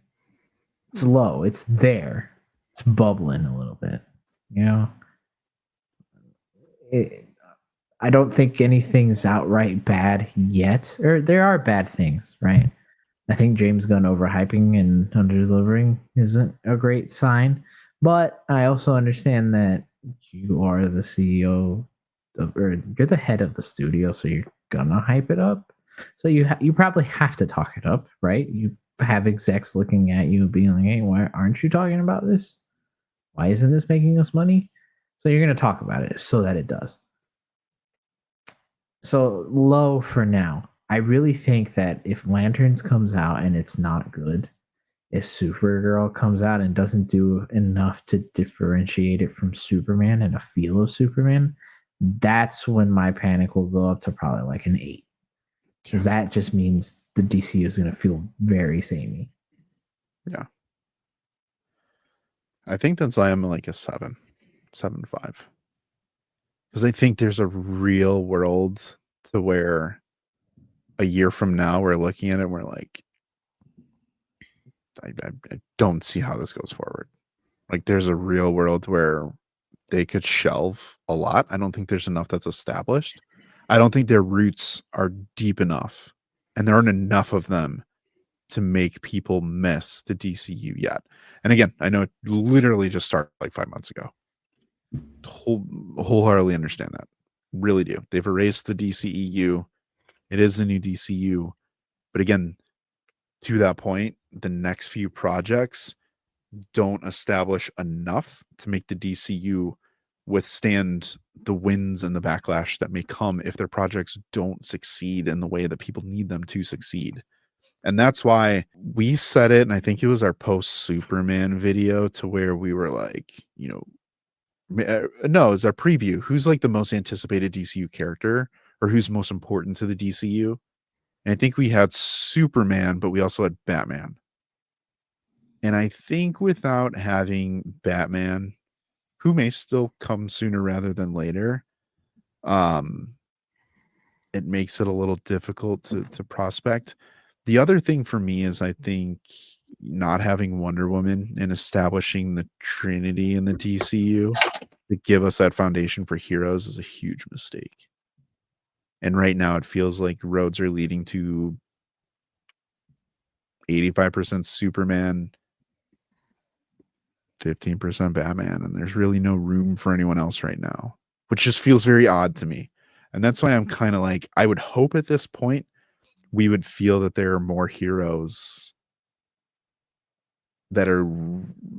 It's low. It's there. It's bubbling a little bit. You know, I don't think anything's outright bad yet. Or there are bad things, right? I think James Gunn overhyping and underdelivering isn't a great sign. But I also understand that you are the CEO or you're the head of the studio, so you're gonna hype it up. So you probably have to talk it up, right? You have execs looking at you being like, "Hey, why aren't you talking about this? Why isn't this making us money?" So you're gonna talk about it so that it does. So low for now. I really think that if Lanterns comes out and it's not good, if Supergirl comes out and doesn't do enough to differentiate it from Superman and a feel of Superman, that's when my panic will go up to probably like an 8. Because that just means the DCU is going to feel very samey. Yeah. I think that's why I'm like a 7.5. Because I think there's a real world to where a year from now we're looking at it and we're like, I don't see how this goes forward. Like there's a real world where they could shelve a lot. I don't think there's enough that's established. I don't think their roots are deep enough, and there aren't enough of them to make people miss the DCU yet. And again, I know it literally just started like 5 months ago. Wholeheartedly understand that. Really do. They've erased the DCEU. It is the new DCU. But again, to that point, the next few projects don't establish enough to make the DCU withstand the wins and the backlash that may come if their projects don't succeed in the way that people need them to succeed. And that's why we said it, and I think it was our post Superman video, to where we were like, you know, no, it's our preview. Who's like the most anticipated DCU character, or who's most important to the DCU? And I think we had Superman, but we also had Batman. And I think without having Batman, who may still come sooner rather than later, it makes it a little difficult to prospect. The other thing for me is I think not having Wonder Woman and establishing the Trinity in the DCU to give us that foundation for heroes is a huge mistake. And right now it feels like roads are leading to 85% Superman, 15% Batman, and there's really no room for anyone else right now, which just feels very odd to me. And that's why I'm kind of like, I would hope at this point we would feel that there are more heroes that are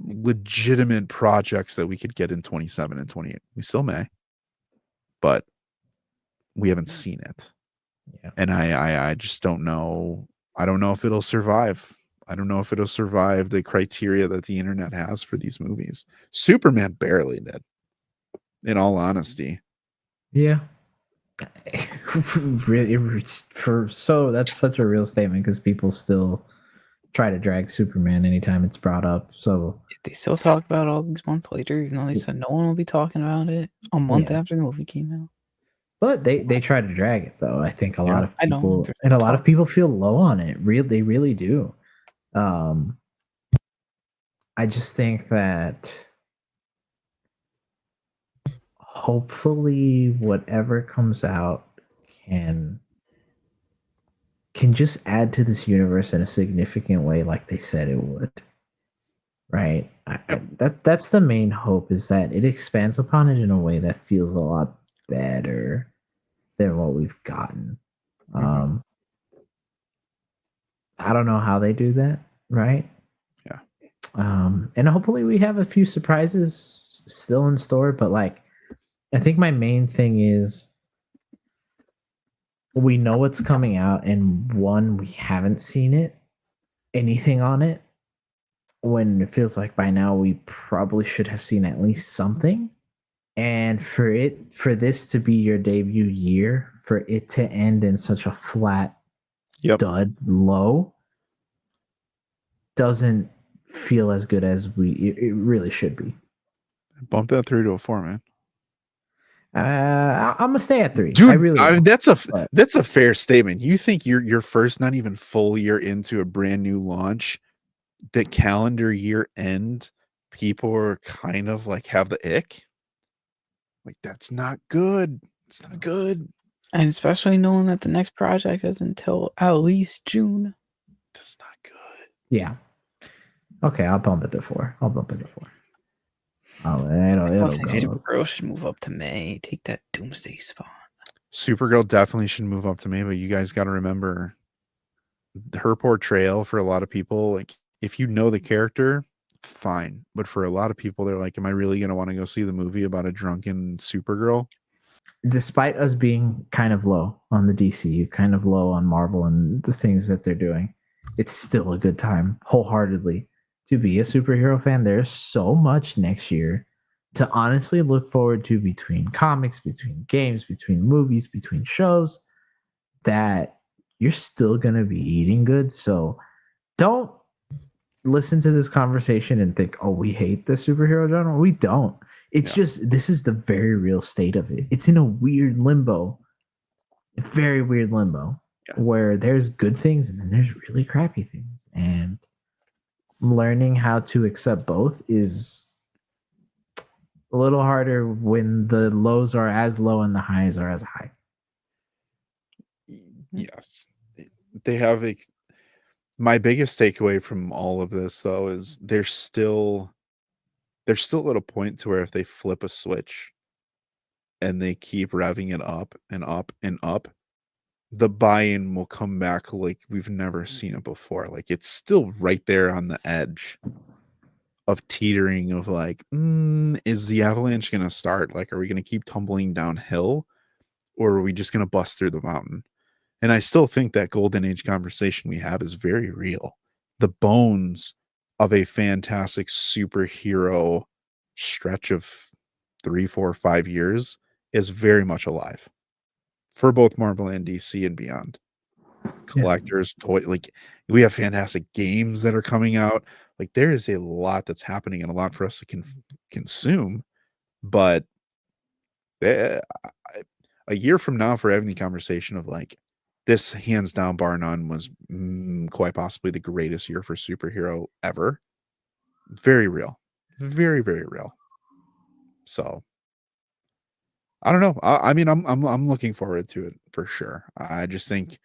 legitimate projects that we could get in 27 and 28. We still may, but we haven't seen it. Yeah. And I just don't know. I don't know if it'll survive. I don't know if it'll survive the criteria that the internet has for these movies. Superman barely did, in all honesty. Yeah. Really, that's such a real statement, because people still try to drag Superman anytime it's brought up. So They still talk about it all these months later, even though they said no one will be talking about it a month Yeah. after the movie came out. But they try to drag it, though. I think a lot of I know, people there's and a lot talk. of people feel low on it. They really do. I just think that hopefully whatever comes out can just add to this universe in a significant way, like they said it would. Right? That's the main hope, is that it expands upon it in a way that feels a lot better than what we've gotten. I don't know how they do that, right? Yeah. And hopefully we have a few surprises still in store, but like, I think my main thing is we know what's coming out, and one, we haven't seen anything on it, when it feels like by now we probably should have seen at least something. And for this to be your debut year, for it to end in such a flat Yep. dud low doesn't feel as good as it really should be. Bump that 3 to a 4, man. I'm gonna stay at 3. Dude, I really will, that's but- a fair statement. You think your first not even full year into a brand new launch, the calendar year end, people are kind of like have the ick? Like, that's not good. It's not good. And especially knowing that the next project is until at least June. That's not good. Yeah. Okay, I'll bump it to 4. I'll bump it to 4. Oh, I it'll think go. Supergirl should move up to May. Take that Doomsday spot. Supergirl definitely should move up to me, but you guys got to remember her portrayal for a lot of people. Like, if you know the character, fine. But for a lot of people, they're like, am I really going to want to go see the movie about a drunken Supergirl? Despite us being kind of low on the DCU, kind of low on Marvel and the things that they're doing, it's still a good time, wholeheartedly, to be a superhero fan. There's so much next year to honestly look forward to, between comics, between games, between movies, between shows, that you're still going to be eating good. So don't listen to this conversation and think, oh, we hate the superhero genre. We don't. It's just, this is the very real state of it. It's in a weird limbo, a very weird limbo, where there's good things and then there's really crappy things. And learning how to accept both is a little harder when the lows are as low and the highs are as high. Yes. They have my biggest takeaway from all of this, though, is they're still at a point to where if they flip a switch and they keep revving it up and up and up, the buy-in will come back like we've never seen it before. Like, it's still right there on the edge of teetering of like, is the avalanche going to start? Like, are we going to keep tumbling downhill, or are we just going to bust through the mountain? And I still think that golden age conversation we have is very real. The bones of a fantastic superhero stretch of 3, 4, 5 years is very much alive for both Marvel and DC and beyond. Collectors, toy, like, we have fantastic games that are coming out. Like, there is a lot that's happening and a lot for us to consume. But a year from now, for having the conversation of like, this hands down, bar none, was quite possibly the greatest year for superhero ever. Very real. Very, very real. So I don't know. I mean, I'm looking forward to it for sure. I just think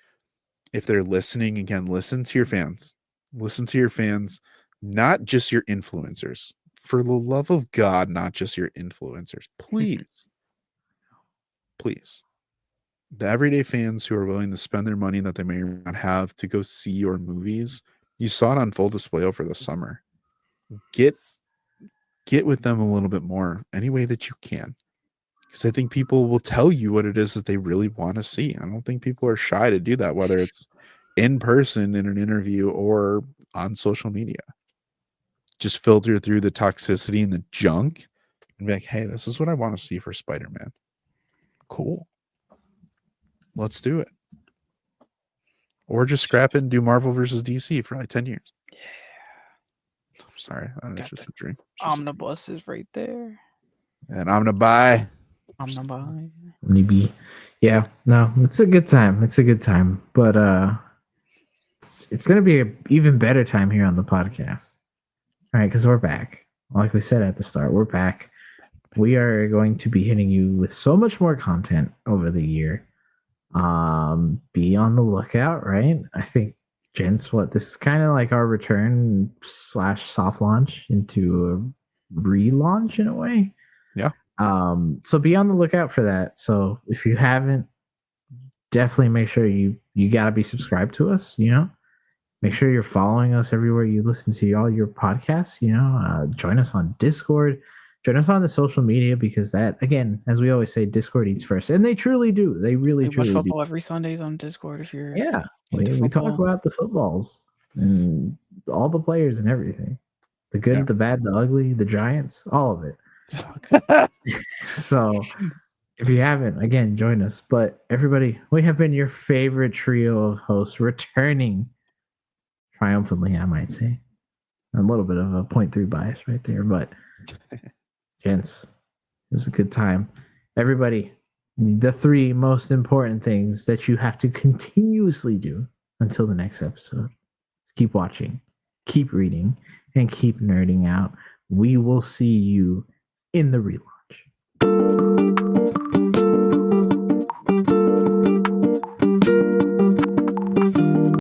if they're listening, again, listen to your fans. Listen to your fans, not just your influencers. For the love of God, not just your influencers. Please. Please. The everyday fans who are willing to spend their money that they may not have to go see your movies, you saw it on full display over the summer. Get with them a little bit more any way that you can, because I think people will tell you what it is that they really want to see. I don't think people are shy to do that, whether it's in person in an interview or on social media. Just filter through the toxicity and the junk and be like, hey, this is what I want to see for Spider-Man. Cool. Let's do it. Or just scrap it and do Marvel versus DC for like 10 years. Yeah. I'm sorry. That's just a dream. Omnibus is right there. And I'm going to buy. Maybe. Yeah. No, it's a good time. It's a good time. But it's going to be an even better time here on the podcast. All right, because we're back. Like we said at the start, we're back. We are going to be hitting you with so much more content over the year. Be on the lookout, right? I think, gents, this is kind of like our return / soft launch into a relaunch in a way. Yeah. So be on the lookout for that. So if you haven't, definitely make sure you gotta be subscribed to us, make sure you're following us everywhere you listen to all your podcasts, join us on Discord, join us on the social media, because that, again, as we always say, Discord eats first, and they truly do. They really watch truly football do. every Sundays on Discord. If you're we talk about the footballs and all the players and everything, the good, the bad, the ugly, the Giants, all of it. So If you haven't, again, join us. But everybody, we have been your favorite trio of hosts returning triumphantly, I might say. A little bit of a 0.3 bias right there, but gents, it was a good time. Everybody, the three most important things that you have to continuously do until the next episode is keep watching, keep reading, and keep nerding out. We will see you in the relaunch.